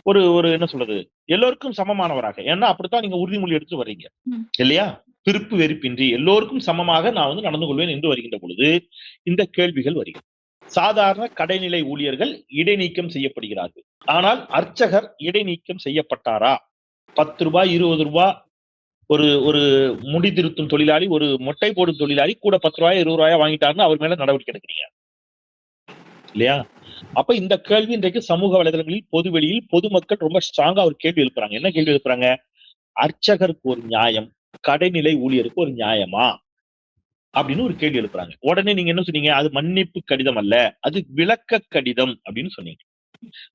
ஒரு ஒரு என்ன சொல்றது, எல்லோருக்கும் சமமானவராக, ஏன்னா அப்படித்தான் நீங்க உறுதிமொழி எடுத்து வர்றீங்க இல்லையா? விருப்பு வெறுப்பின்றி எல்லோருக்கும் சமமாக நான் நடந்து கொள்வேன் என்று வருகின்ற பொழுது இந்த கேள்விகள் வருகிறது. சாதாரண கடைநிலை ஊழியர்கள் இடைநீக்கம் செய்யப்படுகிறார்கள். ஆனால் அர்ச்சகர் இடைநீக்கம் செய்யப்பட்டாரா? 10 ரூபாய் 20 ரூபாய் ஒரு ஒரு முடி திருத்தும் தொழிலாளி, ஒரு மொட்டை போடும் தொழிலாளி கூட 10 ரூபாய் 20 ரூபாய் வாங்கிட்டாருன்னு அவர் மேல நடவடிக்கை எடுக்கிறீங்க இல்லையா? அப்ப இந்த கேள்வி இன்றைக்கு சமூக வலைதளங்களில் பொதுவெளியில் பொதுமக்கள் ரொம்ப ஸ்ட்ராங்கா ஒரு கேள்வி எழுப்புறாங்க. என்ன கேள்வி எழுப்புறாங்க? அர்ச்சகருக்கு ஒரு நியாயம், கடைநிலை ஊழியருக்கு ஒரு நியாயமா அப்படின்னு ஒரு கேள்வி எழுப்புறாங்க. உடனே நீங்க என்ன சொன்னீங்க? அது மன்னிப்பு கடிதம் அல்ல, அது விளக்க கடிதம் அப்படின்னு சொன்னீங்க.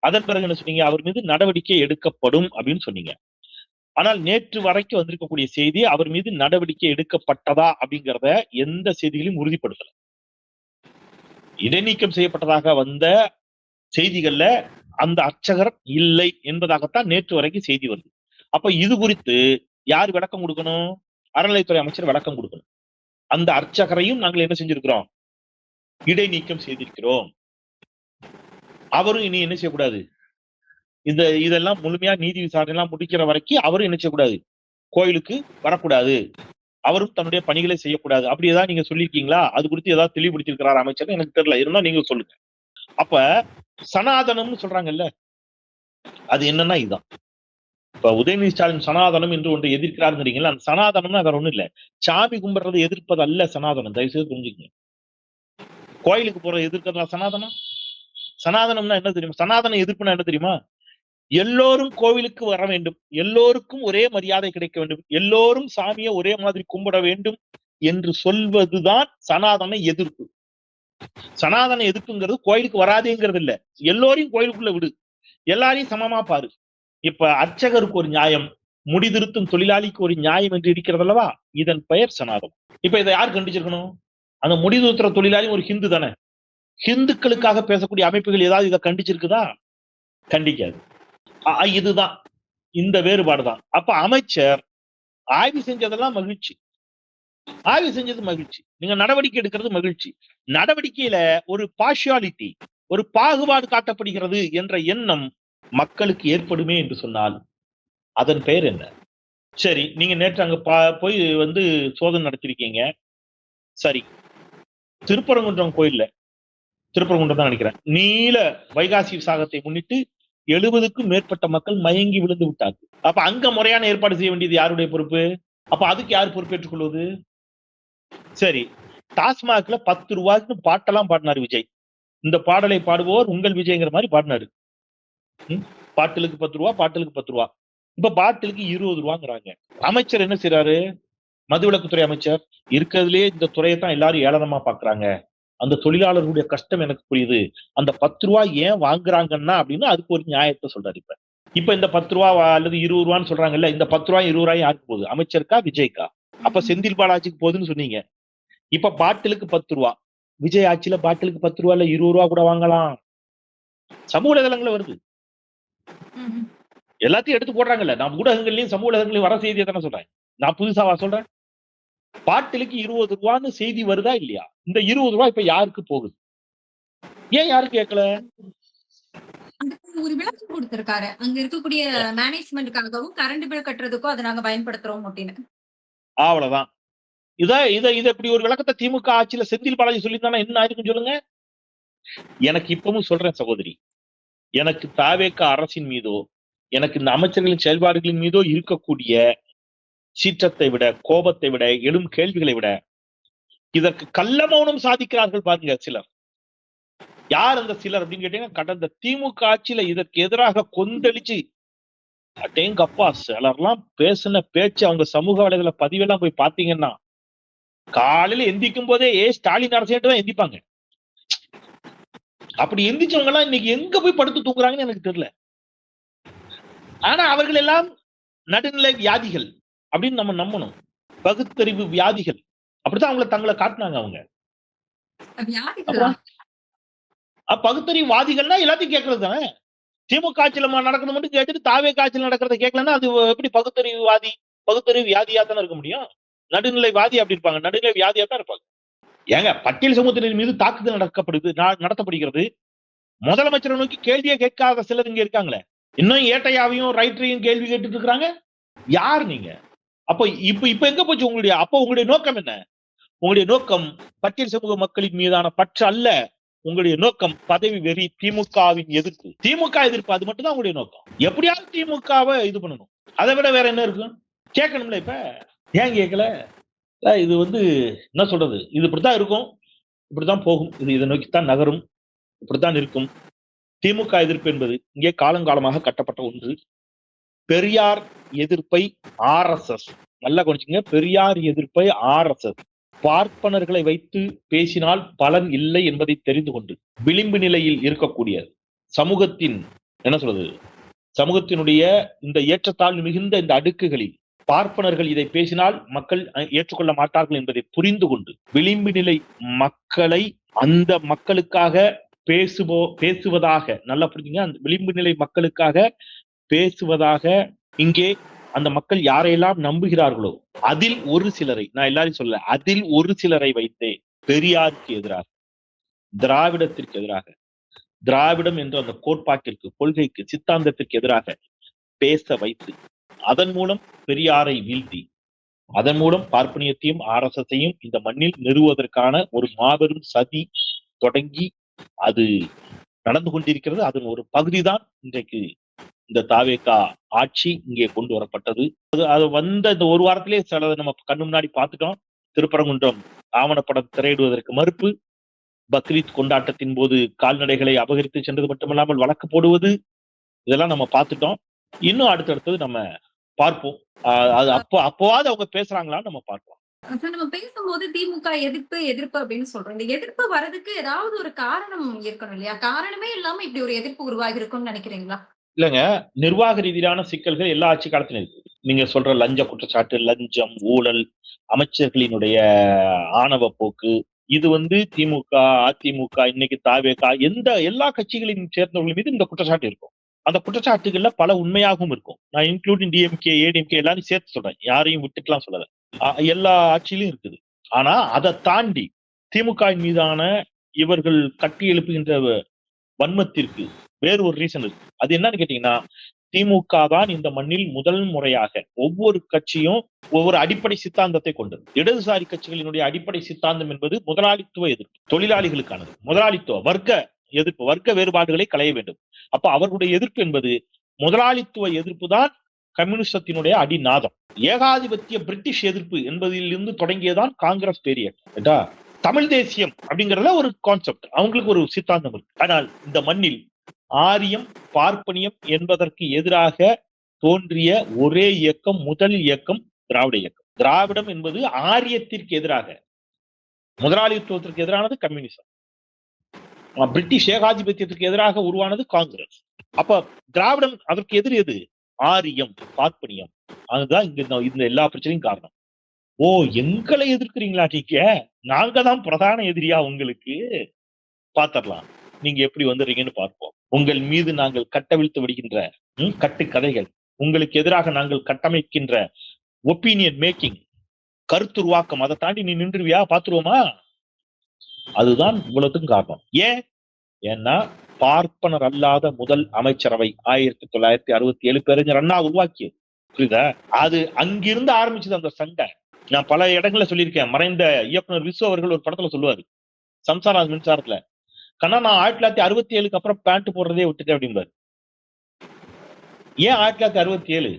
அதன் பிறகு என்ன சொன்னீங்க? அவர் மீது நடவடிக்கை எடுக்கப்படும் அப்படின்னு சொன்னீங்க. ஆனால் நேற்று வரைக்கும் வந்திருக்கக்கூடிய செய்தி அவர் மீது நடவடிக்கை எடுக்கப்பட்டதா அப்படிங்கிறத எந்த செய்திகளையும் உறுதிப்படுத்தல. இடைநீக்கம் செய்யப்பட்டதாக வந்த செய்திகள்ல அந்த அர்ச்சகர் இல்லை என்பதாகத்தான் நேற்று வரைக்கும் செய்தி வருது. அப்ப இது குறித்து யார் விளக்கம் கொடுக்கணும்? அறநிலைத்துறை அமைச்சர் விளக்கம் கொடுக்கணும். அந்த அர்ச்சகரையும் நாங்கள் என்ன செஞ்சிருக்கிறோம்? இடைநீக்கம் செய்திருக்கிறோம். அவரும் இனி என்ன செய்யக்கூடாது, இதெல்லாம் முழுமையா நீதி விசாரணை எல்லாம் முடிக்கிற வரைக்கும் அவரும் என்ன செய்யக்கூடாது, கோயிலுக்கு வரக்கூடாது, அவரும் தன்னுடைய பணிகளை செய்யக்கூடாது. அப்படி ஏதாவது நீங்க சொல்லியிருக்கீங்களா? அது குறித்து ஏதாவது தெளிவுபடுத்திருக்கிறார் அமைச்சர்? எனக்கு தெரியல, இருந்தா நீங்க சொல்லுங்க. அப்ப சனாதனம்னு சொல்றாங்கல்ல, அது என்னன்னா இதுதான். இப்ப உதயநிதி ஸ்டாலின் சனாதனம் என்று ஒன்று எதிர்க்கிறாருங்கிறீங்களா? அந்த சனாதனம்னா வேற ஒண்ணும் இல்ல, சாமி கும்பிடுறது எதிர்ப்பது அல்ல சனாதனம். தயவு செய்து புரிஞ்சுக்கங்க. கோயிலுக்கு போறது எதிர்க்கிறதா சனாதனம்? சனாதனம்னா என்ன தெரியுமா? சனாதன எதிர்ப்புனா என்ன தெரியுமா? எல்லோரும் கோவிலுக்கு வர வேண்டும், எல்லோருக்கும் ஒரே மரியாதை கிடைக்க வேண்டும், எல்லோரும் சாமியை ஒரே மாதிரி கும்பிட வேண்டும் என்று சொல்வதுதான் சனாதன எதிர்ப்பு. சனாதன எதிர்ப்புங்கிறது கோயிலுக்கு வராதேங்கிறது இல்ல, எல்லோரையும் கோயிலுக்குள்ள விடு, எல்லாரையும் சமமா பாரு. இப்ப அர்ச்சகருக்கு ஒரு நியாயம், முடிதிருத்தும் தொழிலாளிக்கு ஒரு நியாயம் என்று இருக்கிறது அல்லவா? இதன் பெயர் சனாதனம். இப்ப இதை யார் கண்டிச்சிருக்கணும்? அந்த முடிதிருத்துற தொழிலாளி ஒரு ஹிந்து தானே. ஹிந்துக்களுக்காக பேசக்கூடிய அமைப்புகள் ஏதாவது இதை கண்டிச்சிருக்குதா? கண்டிக்காது. இதுதான் இந்த வேறுபாடுதான். அப்ப அமைச்சர் ஆய்வு செஞ்சதெல்லாம் மகிழ்ச்சி, ஆய்வு செஞ்சது மகிழ்ச்சி, நீங்க நடவடிக்கை எடுக்கிறது மகிழ்ச்சி. நடவடிக்கையில ஒரு பார்ஷியாலிட்டி, ஒரு பாகுபாடு காட்டப்படுகிறது என்ற எண்ணம் மக்களுக்கு ஏற்படுமே என்று சொன்னால் அதன் பெயர் என்ன? சரி, நீங்க நேற்று அங்க போய் சோதனை நடத்திருக்கீங்க. சரி, திருப்பரங்குன்றம் கோயில்ல, திருப்பரங்குன்றம் தான் நினைக்கிறேன், நீல வைகாசி விசாகத்தை முன்னிட்டு 70க்கும் மேற்பட்ட மக்கள் மயங்கி விழுந்து விட்டார்கள். அப்ப அங்க முறையான ஏற்பாடு செய்ய வேண்டியது யாருடைய பொறுப்பு? அப்ப அதுக்கு யார் பொறுப்பேற்றுக் கொள்வது? சரி, டாஸ்மாக்ல 10 ரூபாய்க்கு பாட்டெல்லாம் பாடினாரு விஜய். இந்த பாடலை பாடுவோர் உங்கள் விஜய்ங்கிற மாதிரி பாடினாரு. பாட்டிலுக்கு 10 ரூபா, பாட்டிலுக்கு 10 ரூபா. இப்ப பாட்டிலுக்கு 20 ரூபாங்கிறாங்க. அமைச்சர் என்ன செய்யறாரு? மதுவிலக்குத்துறை அமைச்சர், இருக்கிறதுலே இந்த துறையை தான் எல்லாரும் ஏளனமா பாக்குறாங்க, அந்த தொழிலாளர்களுடைய கஷ்டம் எனக்கு புரியுது, அந்த 10 ரூபாய் ஏன் வாங்குறாங்கன்னா அப்படின்னு அதுக்கு ஒரு நியாயத்தை சொல்றாரு. இப்ப இந்த 10 ரூபா அல்லது 20 ரூபான்னு சொல்றாங்கல்ல, இந்த 10 ரூபாய் 20 ரூபாய் யாருக்கு போகுது? அமைச்சருக்கா, விஜய்க்கா? அப்ப செந்தில் பாலாஜிக்கு போகுதுன்னு சொன்னீங்க. இப்ப பாட்டிலுக்கு 10 ரூபா, விஜய் ஆட்சியில பாட்டிலுக்கு 10 ரூபா இல்ல 20 ரூபா கூட வாங்கலாம். சமூக வலைதளங்கள்ல வருது, எல்லாத்தையும் எடுத்து போடுறாங்கல்ல. நான் ஊடகங்கள்லயும் சமூக வலைதளங்களையும் வர செய்தியை தானே சொல்றேன், நான் புதுசாவா சொல்றேன்? பாட்டிலுக்கு 20 ரூபான்னு செய்தி வருதா இல்லையா? இந்த 20 ரூபாய் இப்ப யாருக்கு போகுது? ஏன் யாரும் கேட்கல? ஒரு விளக்கம் கொடுத்திருக்காரு, அங்க இருக்கக்கூடிய மேனேஜ்மெண்ட்காகவும் கரண்ட் பில் கட்டுறதுக்கும் அதை நாங்க பயன்படுத்துறோம் அப்படின்னு. அவ்வளவுதான். இத இப்படி ஒரு விளக்கத்தை திமுக ஆட்சியில செந்தில் பாலாஜி சொல்லியிருந்தானா என்ன ஆயிருக்குன்னு சொல்லுங்க. எனக்கு இப்பவும் சொல்றேன் சகோதரி, எனக்கு தாவேக அரசின் மீதோ, எனக்கு இந்த அமைச்சர்களின் செயல்பாடுகளின் மீதோ இருக்கக்கூடிய சீற்றத்தை விட, கோபத்தை விட, எழும் கேள்விகளை விட, இதற்கு கள்ள மௌனம் சாதிக்கிறார்கள் பாருங்க சிலர். யார் அந்த சிலர் அப்படின்னு கேட்டீங்கன்னா, கடந்த திமுக ஆட்சியில இதற்கு எதிராக கொந்தளிச்சு அடேங்கப்பா சிலர்லாம் பேசின பேச்சு, அவங்க சமூக வலைதள பதிவெல்லாம் போய் பாத்தீங்கன்னா காலையில எந்திக்கும் போதே ஸ்டாலின் அரசேட்டு தான் எந்திப்பாங்க. அப்படி எந்திச்சவங்க எல்லாம் இன்னைக்கு எங்க போய் படுத்து தூங்குறாங்கன்னு எனக்கு தெரியல. ஆனா அவர்கள் எல்லாம் நடுநிலை வியாதிகள் அப்படின்னு நம்ம நம்பணும். பகுத்தறிவு வியாதிகள் அப்படித்தான் அவங்களை தங்களை காட்டினாங்க. அவங்க பகுத்தறிவு வாதிகள்னா எல்லாத்தையும் கேட்கறது தானே. திமுக ஆட்சியில நடக்கணும் மட்டும் கேட்டுட்டு தாவே காட்சியில் நடக்கிறத கேட்கலன்னா அது எப்படி பகுத்தறிவு வாதி, பகுத்தறிவு வியாதியா தானே இருக்க முடியும்? நடுநிலைவாதி அப்படி இருப்பாங்க, நடுநிலை வியாதியா தான் இருப்பாங்க. ஏங்க பட்டியல் சமூகத்தினர் மீது தாக்குதல் நடத்தப்படுகிறது. முதலமைச்சரை நோக்கி கேள்வியே கேட்காத சிலர் இங்க இருக்காங்களே, இன்னும் ஏட்டையாவையும் ரைட்டரையும் கேள்வி கேட்டுட்டு இருக்காங்க. யார் நீங்க? அப்ப இப்ப எங்க போச்சு உங்களுடைய நோக்கம் என்ன? உங்களுடைய நோக்கம் பட்டியல் சமூக மக்களின் மீதான பற்று அல்ல. உங்களுடைய நோக்கம் பதவி வெறி, திமுகவின் எதிர்ப்பு. திமுக எதிர்ப்பு, அது மட்டும் தான் உங்களுடைய நோக்கம். எப்படியாவது திமுகவை இது பண்ணணும். அதை விட வேற என்ன இருக்கும்? கேட்கணும்ல. இப்ப ஏன் கேட்கல? இது என்ன சொல்றது, இது இப்படித்தான் இருக்கும், இப்படித்தான் போகும், இது இதை நோக்கித்தான் நகரும், இப்படித்தான் இருக்கும். திமுக எதிர்ப்பு என்பது இங்கே காலங்காலமாக கட்டப்பட்ட ஒன்று. பெரியார் எதிர்ப்பை RSS, நல்லா கொஞ்சங்க, பெரியார் எதிர்ப்பை RSS பார்ப்பனர்களை வைத்து பேசினால் பலன் இல்லை என்பதை தெரிந்து கொண்டு விளிம்பு நிலையில் இருக்கக்கூடிய சமூகத்தின் என்ன சொல்றது, சமூகத்தினுடைய இந்த ஏற்றத்தாழ்வு மிகுந்த இந்த அடுக்குகளில் பார்ப்பனர்கள் இதை பேசினால் மக்கள் ஏற்றுக்கொள்ள மாட்டார்கள் என்பதை புரிந்து கொண்டு விளிம்பு நிலை மக்களை அந்த மக்களுக்காக பேசுவதாக, நல்லா புரிஞ்சுங்க, அந்த விளிம்பு நிலை மக்களுக்காக பேசுவதாக இங்கே அந்த மக்கள் யாரையெல்லாம் நம்புகிறார்களோ அதில் ஒரு சிலரை, நான் எல்லாரையும் சொல்ல, அதில் ஒரு சிலரை வைத்தே பெரியாருக்கு எதிராக, திராவிடத்திற்கு எதிராக, திராவிடம் என்ற அந்த கோட்பாட்டிற்கு, கொள்கைக்கு, சித்தாந்தத்திற்கு எதிராக பேச வைத்து அதன் மூலம் பெரியாரை வீழ்த்தி அதன் மூலம் பார்ப்பனியத்தையும் RSSையும் இந்த மண்ணில் நிறுவுவதற்கான ஒரு மாபெரும் சதி தொடங்கி அது நடந்து கொண்டிருக்கிறது. அதன் ஒரு பகுதிதான் இன்றைக்கு இந்த தாவேகா ஆட்சி இங்கே கொண்டு வரப்பட்டது. அது வந்த இந்த ஒரு வாரத்திலே சில நம்ம கண்ணு முன்னாடி பார்த்துட்டோம். திருப்பரங்குன்றம் ஆவணப்படம் திரையிடுவதற்கு மறுப்பு, பக்ரீத் கொண்டாட்டத்தின் போது கால்நடைகளை அபகரித்து சென்றது மட்டுமல்லாமல் வழக்கு போடுவது, இதெல்லாம் நம்ம பார்த்துட்டோம். இன்னும் அடுத்தடுத்தது நம்ம பார்ப்போம். அது அப்போவாது அவங்க பேசுறாங்களான்னு நம்ம பார்ப்போம். நம்ம பேசும்போது திமுக எதிர்ப்பு அப்படின்னு சொல்றோம். இந்த எதிர்ப்பு வர்றதுக்கு ஏதாவது ஒரு காரணம் இருக்கணும் இல்லையா? காரணமே இல்லாம இப்படி ஒரு எதிர்ப்பு உருவாகி இருக்கும்னு நினைக்கிறீங்களா? இல்லங்க, நிர்வாக ரீதியிலான சிக்கல்கள் எல்லா ஆட்சி காலத்திலும் இருக்கு. நீங்க சொல்ற லஞ்ச குற்றச்சாட்டு, லஞ்சம், ஊழல், அமைச்சர்களினுடைய ஆணவ போக்கு, இது திமுக, அதிமுக, இன்னைக்கு தாவேகா, எல்லா கட்சிகளின் சேர்ந்தவர்கள் மீது இந்த குற்றச்சாட்டு இருக்கும். அந்த குற்றச்சாட்டுகள்ல பல உண்மையாகவும் இருக்கும். நான் இன்க்ளூடிங் DMK, ADMK எல்லாரும் சேர்த்து சொல்றேன், யாரையும் விட்டுட்டுலாம் சொல்லல. எல்லா ஆட்சியிலும் இருக்குது. ஆனா அதை தாண்டி திமுகவின் மீதான இவர்கள் கட்டி எழுப்புகின்ற வன்மத்திற்கு வேறு ஒரு ரீசன் இருக்கு. அது என்னன்னு கேட்டீங்கன்னா, திமுக தான் இந்த மண்ணில் முதல் முறையாக ஒவ்வொரு கட்சியும் ஒவ்வொரு அடிப்படை சித்தாந்தத்தை கொண்டது. இடதுசாரி கட்சிகளினுடைய அடிப்படை சித்தாந்தம் என்பது முதலாளித்துவ எதிர்ப்பு, தொழிலாளிகளுக்கானது, முதலாளித்துவ வர்க்க எதிர்ப்பு, வர்க்க வேறுபாடுகளை களைய வேண்டும். அப்ப அவர்களுடைய எதிர்ப்பு என்பது முதலாளித்துவ எதிர்ப்பு தான் கம்யூனிஸ்டத்தினுடைய அடிநாதம். ஏகாதிபத்திய பிரிட்டிஷ் எதிர்ப்பு என்பதிலிருந்து தொடங்கியதான் காங்கிரஸ் பேரியக்கம். தமிழ் தேசியம் அப்படிங்கறத ஒரு கான்செப்ட், அவங்களுக்கு ஒரு சித்தாந்தம் இருக்கு. ஆனால் இந்த மண்ணில் ஆரியம், பார்ப்பனியம் என்பதற்கு எதிராக தோன்றிய ஒரே இயக்கம், முதல் இயக்கம் திராவிட இயக்கம். திராவிடம் என்பது ஆரியத்திற்கு எதிராக, முதலாளித்துவத்திற்கு எதிரானது கம்யூனிசம். பிரிட்டிஷ் ஏகாதிபத்தியத்திற்கு எதிராக உருவானது காங்கிரஸ். அப்ப திராவிடம் அதற்கு எதிர் எது? ஆரியம், பார்ப்பனியம். அதுதான் இந்த எல்லா பிரச்சனையும் காரணம். ஓ, எங்களை எதிர்க்கிறீங்களா? நீங்க நாங்க தான் பிரதான எதிரியா உங்களுக்கு? பாத்திரலாம் நீங்க எப்படி வந்துடுறீங்கன்னு பார்ப்போம். உங்கள் மீது நாங்கள் கட்டவிழ்த்து விடுகின்ற கட்டுக்கதைகள், உங்களுக்கு எதிராக நாங்கள் கட்டமைக்கின்ற ஒப்பீனியன் மேக்கிங், கருத்துருவாக்கம், அதை தாண்டி நீ நின்றுவியா? பாத்துருவோமா? அதுதான் இவ்வளவுக்கும் காரணம். ஏன்னா பார்ப்பனர் அல்லாத முதல் அமைச்சரவை 1967 பேரறிஞர் அண்ணா உருவாக்கியது. புரியுதா? அது அங்கிருந்து ஆரம்பிச்சது அந்த சண்டை. நான் பல இடங்கள்ல சொல்லியிருக்கேன். மறைந்த இயக்குனர் விசு அவர்கள் ஒரு படத்துல சொல்லுவாரு, சம்சார மின்சாரத்துல, கண்ணா நான் 1967க்கு அப்புறம் பேண்ட் போடுறதே விட்டுட்டேன் அப்படின்பாரு. ஏன் 1967?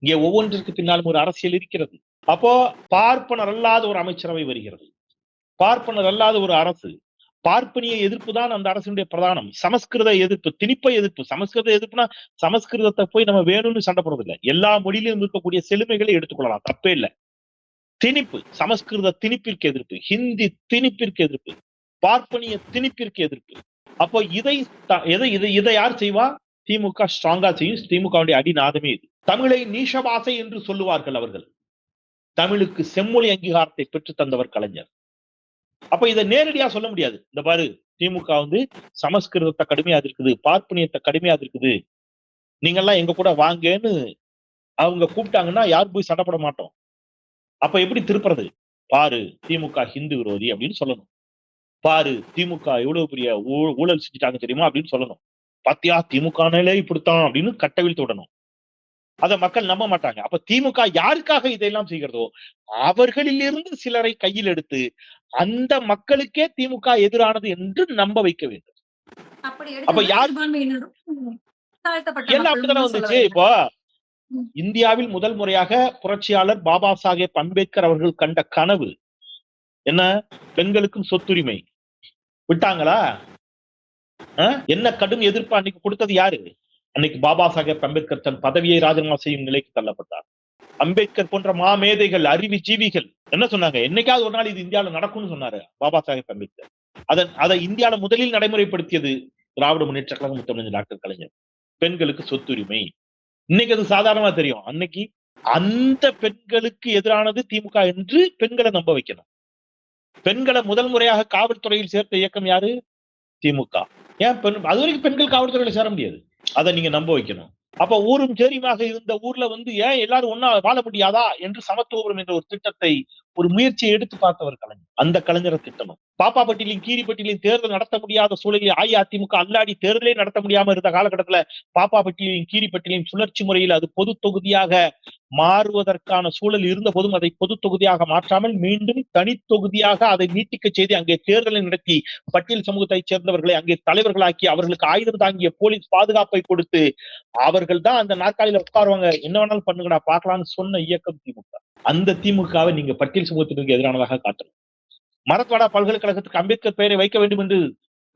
இங்கே ஒவ்வொன்றிற்கு பின்னாலும் ஒரு அரசியல் இருக்கிறது. அப்போ பார்ப்பனர் அல்லாத ஒரு அமைச்சரவை வருகிறது, பார்ப்பனர் அல்லாத ஒரு அரசு. பார்ப்பனிய எதிர்ப்பு தான் அந்த அரசினுடைய பிரதானம். சமஸ்கிருத எதிர்ப்பு, திணிப்பை எதிர்ப்பு. சமஸ்கிருத எதிர்ப்புனா சமஸ்கிருதத்தை போய் நம்ம வேணும்னு சண்டை போடுறதில்லை. எல்லா மொழியிலும் இருக்கக்கூடிய செழுமைகளை எடுத்துக்கொள்ளலாம், தப்பே இல்லை. திணிப்பு, சமஸ்கிருத திணிப்பிற்கு எதிர்ப்பு, ஹிந்தி திணிப்பிற்கு எதிர்ப்பு, பார்ப்பனிய திணிப்பிற்கு எதிர்ப்பு. அப்போ இதை யார் செய்வா? திமுக ஸ்ட்ராங்கா செய்யும். திமுகவுடைய அடிநாதமே இது. தமிழை நீஷபாசை என்று சொல்லுவார்கள் அவர்கள். தமிழுக்கு செம்மொழி அங்கீகாரத்தை பெற்று தந்தவர் கலைஞர். அப்ப இதை நேரடியா சொல்ல முடியாது. இந்த பாரு, திமுக சமஸ்கிருதத்தை கடுமையா இருக்குது, பார்ப்பனியத்தை கடுமையா இருக்குது, நீங்க எல்லாம் எங்க கூட வாங்கன்னு அவங்க கூப்பிட்டாங்கன்னா யார் போய் சண்டைப்பட மாட்டோம். அப்ப எப்படி திருப்புறது? பாரு திமுக ஹிந்து விரோதி அப்படின்னு சொல்லணும். பாரு திமுக எவ்வளவு பெரிய ஊழல் செஞ்சுட்டாங்க தெரியுமா அப்படின்னு சொல்லணும். பாத்தியா திமுகனாலே இப்படித்தான் அப்படின்னு கட்டவிழ்த்து விடணும். அத மக்கள் நம்ப மாட்டாங்க. அப்ப திமுக யாருக்காக இதையெல்லாம் செய்கிறதோ அவர்களிலிருந்து சிலரை கையில் எடுத்து அந்த மக்களுக்கே திமுக எதிரானது என்று நம்ப வைக்க வேண்டும். அப்படி அப்ப எடுத்தா யார் சிறுபான்மையினரும் தாழ்த்தப்பட்ட எல்லாம் அப்படித்தானே மக்கள்னு சொல்ல வந்துச்சு. வரீங்க. இப்போ ம். இந்தியாவில் முதல் முறையாக புரட்சியாளர் பாபா சாஹேப் அம்பேத்கர் அவர்கள் கண்ட கனவு என்ன? பெண்களுக்கும் சொத்துரிமை. விட்டாங்களா? என்ன கடும் எதிர்ப்பு அன்னைக்கு கொடுத்தது யாரு? அன்னைக்கு பாபா சாஹேப் அம்பேத்கர் தன் பதவியை ராஜினாமா செய்யும் நிலைக்கு தள்ளப்பட்டார். அம்பேத்கர் போன்ற மாமேதைகள், அறிவு ஜீவிகள் என்ன சொன்னாங்க? என்னைக்காவது ஒரு நாள் இது இந்தியாவில் நடக்கும்னு சொன்னாரு பாபா சாஹேப் அம்பேத்கர். அதை இந்தியாவில் முதலில் நடைமுறைப்படுத்தியது திராவிட முன்னேற்ற கழகம், முத்தமிழ் டாக்டர் கலைஞர். பெண்களுக்கு சொத்துரிமை. இன்னைக்கு அது சாதாரணமா தெரியும். அன்னைக்கு அந்த பெண்களுக்கு எதிரானது திமுக என்று பெண்களை நம்ப வைக்கணும். பெண்களை முதல் முறையாக காவல்துறையில் சேர்த்த இயக்கம் யாரு? திமுக. ஏன் அது வரைக்கும் பெண்கள் காவல்துறையில சேர முடியாது. அதை நீங்க நம்ப வைக்கணும். அப்ப ஊரும் சேரியுமாக இருந்த ஊர்ல ஏன் எல்லாரும் ஒன்னா வாழ முடியாதா என்று சமத்துவபுரம் என்ற ஒரு திட்டத்தை, ஒரு முயற்சியை எடுத்து பார்த்தவர் கலைஞர். அந்த கலைஞரை திட்டணும். பாப்பாப்பட்டியிலும் கீரிப்பட்டியிலும் தேர்தல் நடத்த முடியாத சூழலில் அஇஅதிமுக அல்லாடி தேர்தலே நடத்த முடியாம இருந்த காலகட்டத்துல பாப்பாப்பட்டியிலும் கீரிப்பட்டியிலும் சுழற்சி முறையில் அது பொது தொகுதியாக மாறுவதற்கான சூழல் இருந்த போதும் அதை பொது தொகுதியாக மாற்றாமல் மீண்டும் தனி தொகுதியாக அதை நீட்டிக்க செய்து அங்கே தேர்தலை நடத்தி பட்டியல் சமூகத்தைச் சேர்ந்தவர்களை அங்கே தலைவர்களாக்கி அவர்களுக்கு ஆயுதம் தாங்கிய போலீஸ் பாதுகாப்பை கொடுத்து அவர்கள் தான் அந்த நாற்காலியில உட்காருவாங்க, என்ன வேணாலும் பண்ணுங்கடா பாக்கலாம்னு சொன்ன இயக்கம் திமுக. அந்த திமுகவை நீங்க பட்டியல் சமூகத்திற்கு எதிரானதாக காட்டணும். மராத்வாடா பல்கலைக்கழகத்துக்கு அம்பேத்கர் பெயரை வைக்க வேண்டும் என்று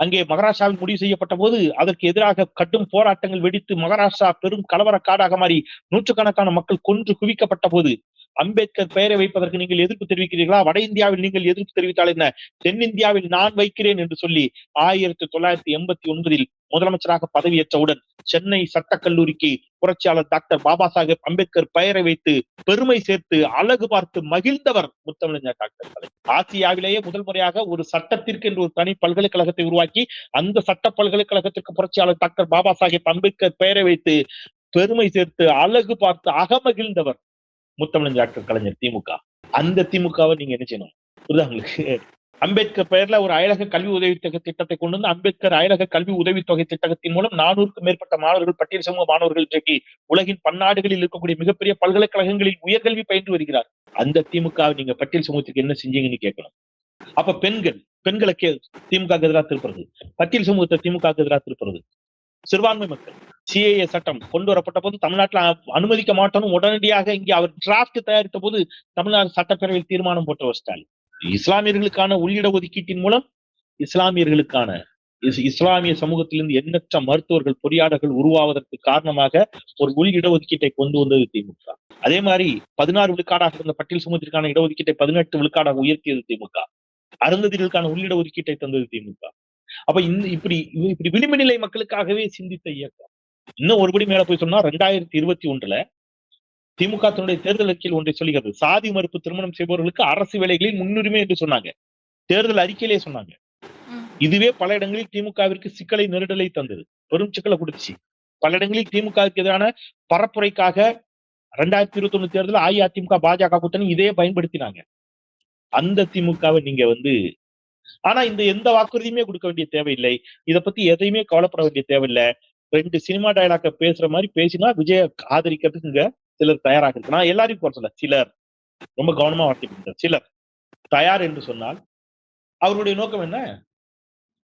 அங்கே மகாராஷ்டிராவில் முடிவு செய்யப்பட்ட போது அதற்கு எதிராக கடும் போராட்டங்கள் வெடித்து மகாராஷ்டிரா பெரும் கலவர காடாக மாறி நூற்றுக்கணக்கான மக்கள் கொன்று குவிக்கப்பட்ட போது அம்பேத்கர் பெயரை வைப்பதற்கு நீங்கள் எதிர்ப்பு தெரிவிக்கிறீர்களா? வட இந்தியாவில் நீங்கள் எதிர்ப்பு தெரிவித்தால் என்ன, தென்னிந்தியாவில் நான் வைக்கிறேன் என்று சொல்லி 1989 முதலமைச்சராக பதவியேற்றவுடன் சென்னை சட்டக்கல்லூரிக்கு புரட்சியாளர் டாக்டர் பாபா சாஹேப் அம்பேத்கர் பெயரை வைத்து பெருமை சேர்த்து அழகு பார்த்து மகிழ்ந்தவர் முத்தமிழர் டாக்டர் கலைஞர். ஆசியாவிலேயே முதல் முறையாக ஒரு சட்டத்திற்கு என்று ஒரு தனி பல்கலைக்கழகத்தை உருவாக்கி அந்த சட்ட பல்கலைக்கழகத்திற்கு புரட்சியாளர் டாக்டர் பாபா சாஹேப் அம்பேத்கர் பெயரை வைத்து பெருமை சேர்த்து அழகு பார்த்து அகமகிழ்ந்தவர் முத்தமிழ் டாக்டர் கலைஞர் திமுக. அந்த திமுகவை நீங்க என்ன செய்யணும்? புரியுதா உங்களுக்கு? அம்பேத்கர் பெயர்ல ஒரு அயலக கல்வி உதவித்தொகை திட்டத்தை கொண்டு வந்து அம்பேத்கர் அயலக கல்வி உதவித்தொகை திட்டத்தின் மூலம் 400க்கும் மேற்பட்ட மாணவர்கள், பட்டியல் சமூக மாணவர்கள் இன்றைக்கு உலகின் பன்னாடுகளில் இருக்கக்கூடிய மிகப்பெரிய பல்கலைக்கழகங்களில் உயர்கல்வி பயின்று வருகிறார். அந்த திமுக நீங்க பட்டியல் சமூகத்துக்கு என்ன செஞ்சீங்கன்னு கேட்கணும். அப்ப பெண்களை திமுக எதிராக திருப்புறது, பட்டியல் சமூகத்தை திமுக எதிராக திருப்புறது, சிறுபான்மை மக்கள் சிஏஏ சட்டம் கொண்டு வரப்பட்ட போது தமிழ்நாட்டில் அனுமதிக்க மாட்டோம் உடனடியாக இங்கே அவர் டிராப்ட் தயாரித்த போது தமிழ்நாடு சட்டப்பேரவையில் தீர்மானம் போட்டவர் ஸ்டாலின். இஸ்லாமியர்களுக்கான உள்ளிட ஒதுக்கீட்டின் மூலம் இஸ்லாமிய சமூகத்திலிருந்து எண்ணற்ற மருத்துவர்கள், பொறியாளர்கள் உருவாவதற்கு காரணமாக ஒரு உள் இடஒதுக்கீட்டை கொண்டு வந்தது திமுக. அதே மாதிரி 16 விழுக்காடாக இருந்த பட்டியல் சமூகத்திற்கான இடஒதுக்கீட்டை 18 விழுக்காடாக உயர்த்தியது திமுக. அருந்ததிகளுக்கான உள்ளிட ஒதுக்கீட்டை தந்தது திமுக. அப்ப இப்படி விளிம்பு நிலை மக்களுக்காகவே சிந்தித்த இயக்கம். இன்னும் ஒருபடி மேல போய் சொன்னா 2021 திமுக தன்னுடைய தேர்தல் அறிக்கையில் ஒன்றை சொல்லுகிறது. சாதி மறுப்பு திருமணம் செய்பவர்களுக்கு அரசு வேலைகளில் முன்னுரிமை என்று சொன்னாங்க. தேர்தல் அறிக்கையிலே சொன்னாங்க. இதுவே பல இடங்களில் திமுகவிற்கு சிக்கலை, நெருடலை தந்தது, பெரும் சிக்கலை கொடுத்துச்சு. பல இடங்களில் திமுகவுக்கு எதிரான பரப்புரைக்காக 2021 தேர்தல் அஇஅதிமுக பாஜக கூட்டணி இதே பயன்படுத்தினாங்க. அந்த திமுகவை நீங்க ஆனா இந்த எந்த வாக்குறுதியுமே கொடுக்க வேண்டிய தேவையில்லை. இதை பத்தி எதையுமே கவலைப்பட வேண்டிய தேவையில்லை. 2 சினிமா டயலாக்க பேசுற மாதிரி பேசினா விஜய ஆதரிக்கிறதுக்கு இங்க சிலர் தயாராக இருக்கு. நான் எல்லாரையும் போற சொல்ல, சிலர் ரொம்ப கவனமா வார்த்தை சிலர் தயார் என்று சொன்னால் அவருடைய நோக்கம் என்ன?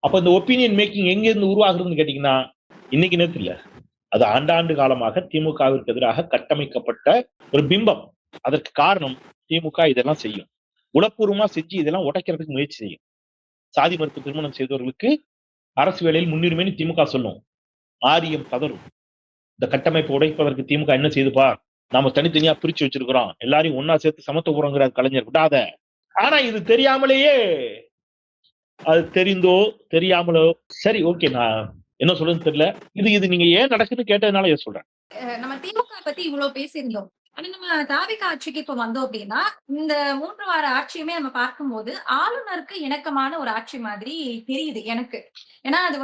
அப்ப இந்த ஒப்பீனியன் மேக்கிங் எங்க இருந்து உருவாகுதுன்னு கேட்டீங்கன்னா இன்னைக்கு நேரத்தில் இல்ல, அது ஆண்டாண்டு காலமாக திமுகவிற்கு எதிராக கட்டமைக்கப்பட்ட ஒரு பிம்பம். அதற்கு காரணம் திமுக இதெல்லாம் செய்யும், உளப்பூர்வமா செஞ்சு இதெல்லாம் உடைக்கிறதுக்கு முயற்சி செய்யும். சாதி மறுப்பு திருமணம் செய்தவர்களுக்கு அரசு வேலையில் முன்னுரிமை திமுக சொல்லும், ஆரியம் பதறும். இந்த கட்டமைப்பை உடைப்பதற்கு திமுக என்ன செய்துப்பா, நாம தனித்தனியா பிரிச்சு வச்சிருக்கிறோம், எல்லாரையும் ஒன்னா சேர்த்து சமத்துவங்கிறார் கலைஞர், விடாத. ஆனா இது தெரியாமலேயே, அது தெரிந்தோ தெரியாமலோ, சரி ஓகே நான் என்ன சொல்றதுன்னு தெரியல, இது நீங்க ஏன் நடக்குதுன்னு கேட்டதுனால இதை சொல்றேன். நம்ம திமுக பத்தி இவ்வளவு பேசியிருந்தோம். ஆனா நம்ம தாவேகா ஆட்சிக்கு இப்ப வந்தோம் அப்படின்னா இந்த 3 வார ஆட்சியுமே நம்ம பார்க்கும்போது ஆளுநருக்கு இணக்கமான ஒரு ஆட்சி மாதிரி தெரியுது எனக்கு. ஏன்னா அது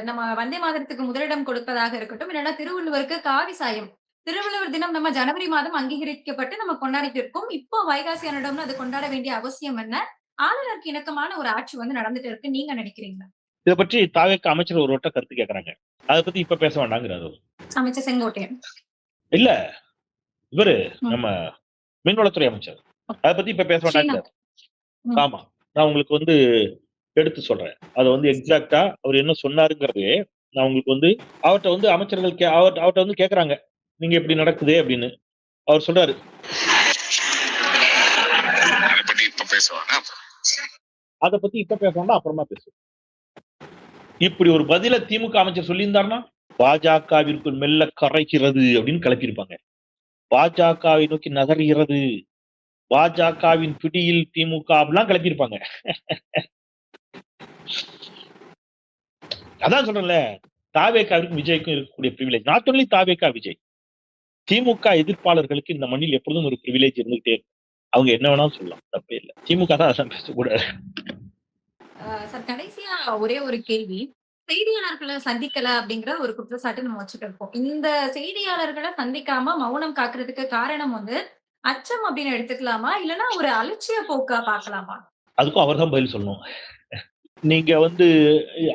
நம்ம வந்தே மாதரத்துக்கு முதலிடம் கொடுப்பதாக இருக்கட்டும், இல்லைன்னா திருவள்ளுவருக்கு காவி சாயம், திருவள்ளுவர் தினம் நம்ம ஜனவரி மாதம் அங்கீகரிக்கப்பட்டு நம்ம கொண்டாடிட்டு இருக்கோம். இப்போ வைகாசி ஆனோம்னா அது கொண்டாட வேண்டிய அவசியம் என்ன? ஆளுநருக்கு இணக்கமான ஒரு ஆட்சி வந்து நடந்துட்டு இருக்கு நீங்க நினைக்கிறீங்களா? இதை பற்றி தாவேக்கு அமைச்சர் ஒரு வட்ட கருத்து கேட்கறாங்க. அதை பத்தி இப்ப பேச வேண்டாங்கிறாரு அவரு. அமைச்சர் செங்கோட்டையன். இல்ல இவரு ம். நம்ம மீன்வளத்துறை அமைச்சர். அதை பத்தி இப்ப பேச வேண்டாங்கிறாரு. ம். ஆமா, நான் உங்களுக்கு வந்து எடுத்து சொல்றேன். அதை வந்து எக்ஸாக்டா அவர் என்ன சொன்னாருங்கிறது நான் உங்களுக்கு வந்து அவர்கிட்ட வந்து அமைச்சர்கள் அவர்கிட்ட வந்து கேக்குறாங்க, நீங்க இப்படி நடக்குது அப்படின்னு. அவர் சொல்றாரு, அதை பத்தி இப்ப பேச வேண்டாம், அப்புறமா பேசுவோம். இப்படி ஒரு பதில திமுக அமைச்சர் சொல்லியிருந்தாருன்னா பாஜகவிற்கு மெல்ல கரைக்கிறது அப்படின்னு கிளப்பியிருப்பாங்க. பாஜகவை நோக்கி நகர்கிறது, பாஜகவின் பிடியில் திமுக அப்படிலாம் கிளப்பியிருப்பாங்க. அதான் சொல்றேன்ல, தாவேகாவிற்கும் விஜய்க்கும் இருக்கக்கூடிய பிரிவிலேஜ். நாட் ஒன்லி தாவேகா விஜய், திமுக எதிர்ப்பாளர்களுக்கு இந்த மண்ணில் எப்பொழுதும் ஒரு பிரிவிலேஜ் இருந்துகிட்டே இருக்கும். அவங்க என்ன வேணாலும் சொல்லலாம், தப்பே இல்லை. திமுக தான் அதான் பேசக்கூடாது. சார், கடைசியா ஒரே ஒரு கேள்வி. செய்தியாளர்களை சந்திக்கல அப்படிங்கிற ஒரு குற்றச்சாட்டு நம்ம வச்சுட்டு இருக்கோம். இந்த செய்தியாளர்களை சந்திக்காம மௌனம் காக்குறதுக்கு காரணம் வந்து அச்சம் அப்படின்னு எடுத்துக்கலாமா? இல்லைன்னா ஒரு அலட்சிய போக்கா பார்க்கலாமா? அதுக்கும் அவர் தான் பதில் சொல்லணும். நீங்க வந்து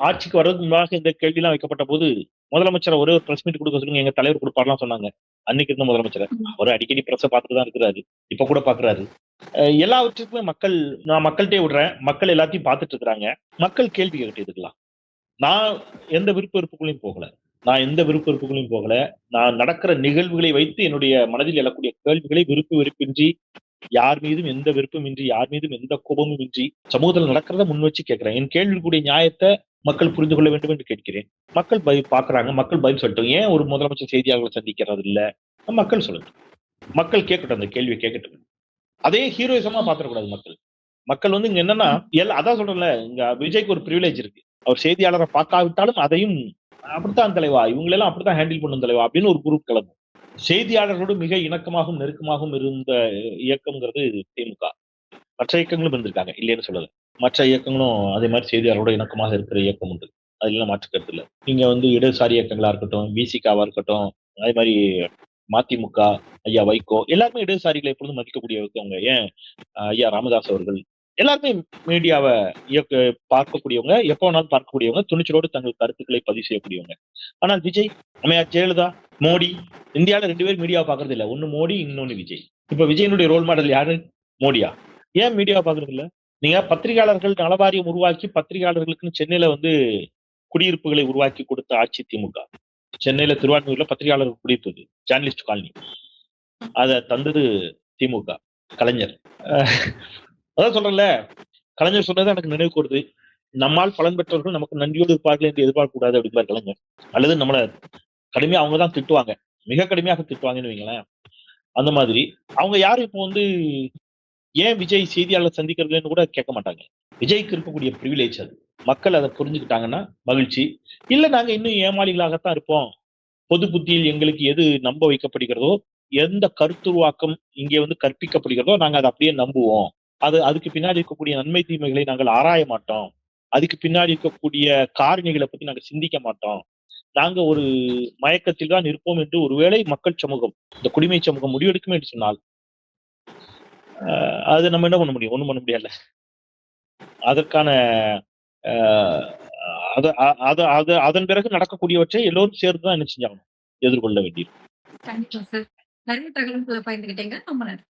ஆட்சிக்கு வர்றதுக்கு முன்பாக இந்த கேள்வி எல்லாம் வைக்கப்பட்ட போது முதலமைச்சர் ஒரே ஒரு பிரஸ் மீட் கொடுக்க சொல்லுங்க, எங்க தலைவர் கொடுப்பாருலாம் சொன்னாங்க. அன்னைக்கு இருந்த முதலமைச்சர் அவர் அடிக்கடி பிரஸை பார்த்துட்டு தான் இருக்கிறாரு, இப்ப கூட பாக்குறாரு. எல்லாவற்றுக்குமே நான் மக்கள்கிட்டே விடுறேன், மக்கள் எல்லாத்தையும் பார்த்துட்டு இருக்கிறாங்க. மக்கள் கேள்வி கேட்டு இருக்கலாம். நான் எந்த விருப்ப வெறுப்புகளையும் போகல. நான் நடக்கிற நிகழ்வுகளை வைத்து என்னுடைய மனதில் எழக்கூடிய கேள்விகளை வெறுப்பின்றி, யார் மீதும் எந்த வெறுப்புமின்றி, யார் மீதும் எந்த கோபமும் இன்றி சமூகத்தில் நடக்கிறத முன் வச்சு கேட்கிறேன். என் கேள்விக்குரிய நியாயத்தை மக்கள் புரிந்து கொள்ள வேண்டும் என்று கேட்கிறேன். மக்கள் பாக்குறாங்க, மக்கள் பதில் சொல்லட்டும். ஏன் ஒரு முதலமைச்சர் செய்தியாளர்களை சந்திக்கிறது இல்ல? மக்கள் சொல்லட்டும், மக்கள் கேட்கட்டும், அந்த கேள்வியை கேட்கட்டும். அதே ஹீரோயிசமா பாத்திரக்கூடாது மக்கள். மக்கள் வந்து இங்க என்னன்னா, அதான் சொல்றேன்ல, இங்க விஜய்க்கு ஒரு பிரிவிலேஜ் இருக்கு. அவர் செய்தியாளரை பார்க்காவிட்டாலும் அதையும் அப்படித்தான் தலைவா, இவங்களெல்லாம் அப்படித்தான் ஹேண்டில் பண்ணும் தலைவா அப்படின்னு ஒரு குரூப் கிளம்பும். செய்தியாளர்களோடு மிக இணக்கமாகவும் நெருக்கமாகவும் இருந்த இயக்கம்ங்கிறது திமுக. மற்ற இயக்கங்களும் இருந்திருக்காங்க, இல்லைன்னு சொல்லல. மற்ற இயக்கங்களும் அதே மாதிரி செய்தியாளரோட இணக்கமாக இருக்கிற இயக்கம் உண்டு, அதெல்லாம் மாற்று கருத்து இல்லை. நீங்க வந்து இடதுசாரி இயக்கங்களா இருக்கட்டும், விசிகாவா இருக்கட்டும், அதே மாதிரி மதிமுக, ஐயா வைகோ, எல்லாருமே இடதுசாரிகளை எப்பொழுதும் மதிக்கக்கூடிய இயக்கவங்க. ஏன் ஐயா ராமதாஸ் அவர்கள் எல்லாருமே மீடியாவை பார்க்கக்கூடியவங்க, எப்போ வேணாலும் பார்க்கக்கூடியவங்க, துணிச்சலோடு தங்கள் கருத்துக்களை பதிவு செய்யக்கூடியவங்க. ஆனால் விஜய், அம்மையார் ஜெயலலிதா, மோடி, இந்தியாவில 2 பேரும் மீடியாவை பாக்குறது இல்ல. ஒண்ணு மோடி, இன்னொன்னு விஜய். இப்ப விஜயனுடைய ரோல் மாடல் யாரு? மோடியா? ஏன் மீடியாவை பாக்குறது இல்ல? நீங்க பத்திரிகையாளர்கள் நலவாரியம் உருவாக்கி பத்திரிகையாளர்களுக்குன்னு சென்னையில வந்து குடியிருப்புகளை உருவாக்கி கொடுத்த ஆட்சி திமுக. சென்னையில திருவான்மையூர்ல பத்திரிகையாளர்கள் குடியிருப்பது, ஜேர்னலிஸ்ட் காலனி, அதை தந்தது திமுக, கலைஞர். அதான் சொல்றேன்ல, கலைஞர் சொன்னது எனக்கு நினைவுக்கு வருது. நம்மால் பலன் பெற்றவர்கள் நமக்கு நன்றியோடு இருப்பார்கள் என்று எதிர்பார்க்க கூடாது அப்படிங்கிற கலைஞர். அல்லது நம்மள கடுமையா அவங்கதான் திட்டுவாங்க, மிக கடுமையாக திட்டுவாங்கன்னு வைங்களேன். அந்த மாதிரி அவங்க யாரும் இப்போ வந்து ஏன் விஜய் செய்தியாளர் சந்திக்கிறதுன்னு கூட கேட்க மாட்டாங்க. விஜய்க்கு இருக்கக்கூடிய பிரிவிலேஜ் அது. மக்கள் அதை புரிஞ்சுக்கிட்டாங்கன்னா மகிழ்ச்சி. இல்ல நாங்க இன்னும் ஏமாளிகளாகத்தான் இருப்போம், பொது புத்தியில் எங்களுக்கு எது நம்ப வைக்கப்படுகிறதோ, எந்த கருத்துருவாக்கம் இங்கே வந்து கற்பிக்கப்படுகிறதோ நாங்க அதை அப்படியே நம்புவோம். அதுக்கு பின்னாடி இருக்கக்கூடிய நன்மை தீமைகளை நாங்கள் ஆராய மாட்டோம், அதுக்கு பின்னாடி இருக்கக்கூடிய காரணிகளை பத்தி நாங்க சிந்திக்க மாட்டோம், நாங்க ஒரு மயக்கத்தில் தான் இருப்போம் என்று ஒருவேளை மக்கள் சமூகம், இந்த குடிமை சமூகம் முடிவெடுக்கும் என்று சொன்னால் அது நம்ம என்ன பண்ண முடியும்? ஒண்ணும் பண்ண முடியல. அதற்கான அதன் பிறகு நடக்கக்கூடியவற்றை எல்லோரும் சேர்ந்துதான் என்ன செஞ்சாகணும், எதிர்கொள்ள வேண்டியிருக்கும். கண்டிப்பா சார். நிறைய தகவல்களை பகிர்ந்துகிட்டீங்க. ரொம்ப நன்றி.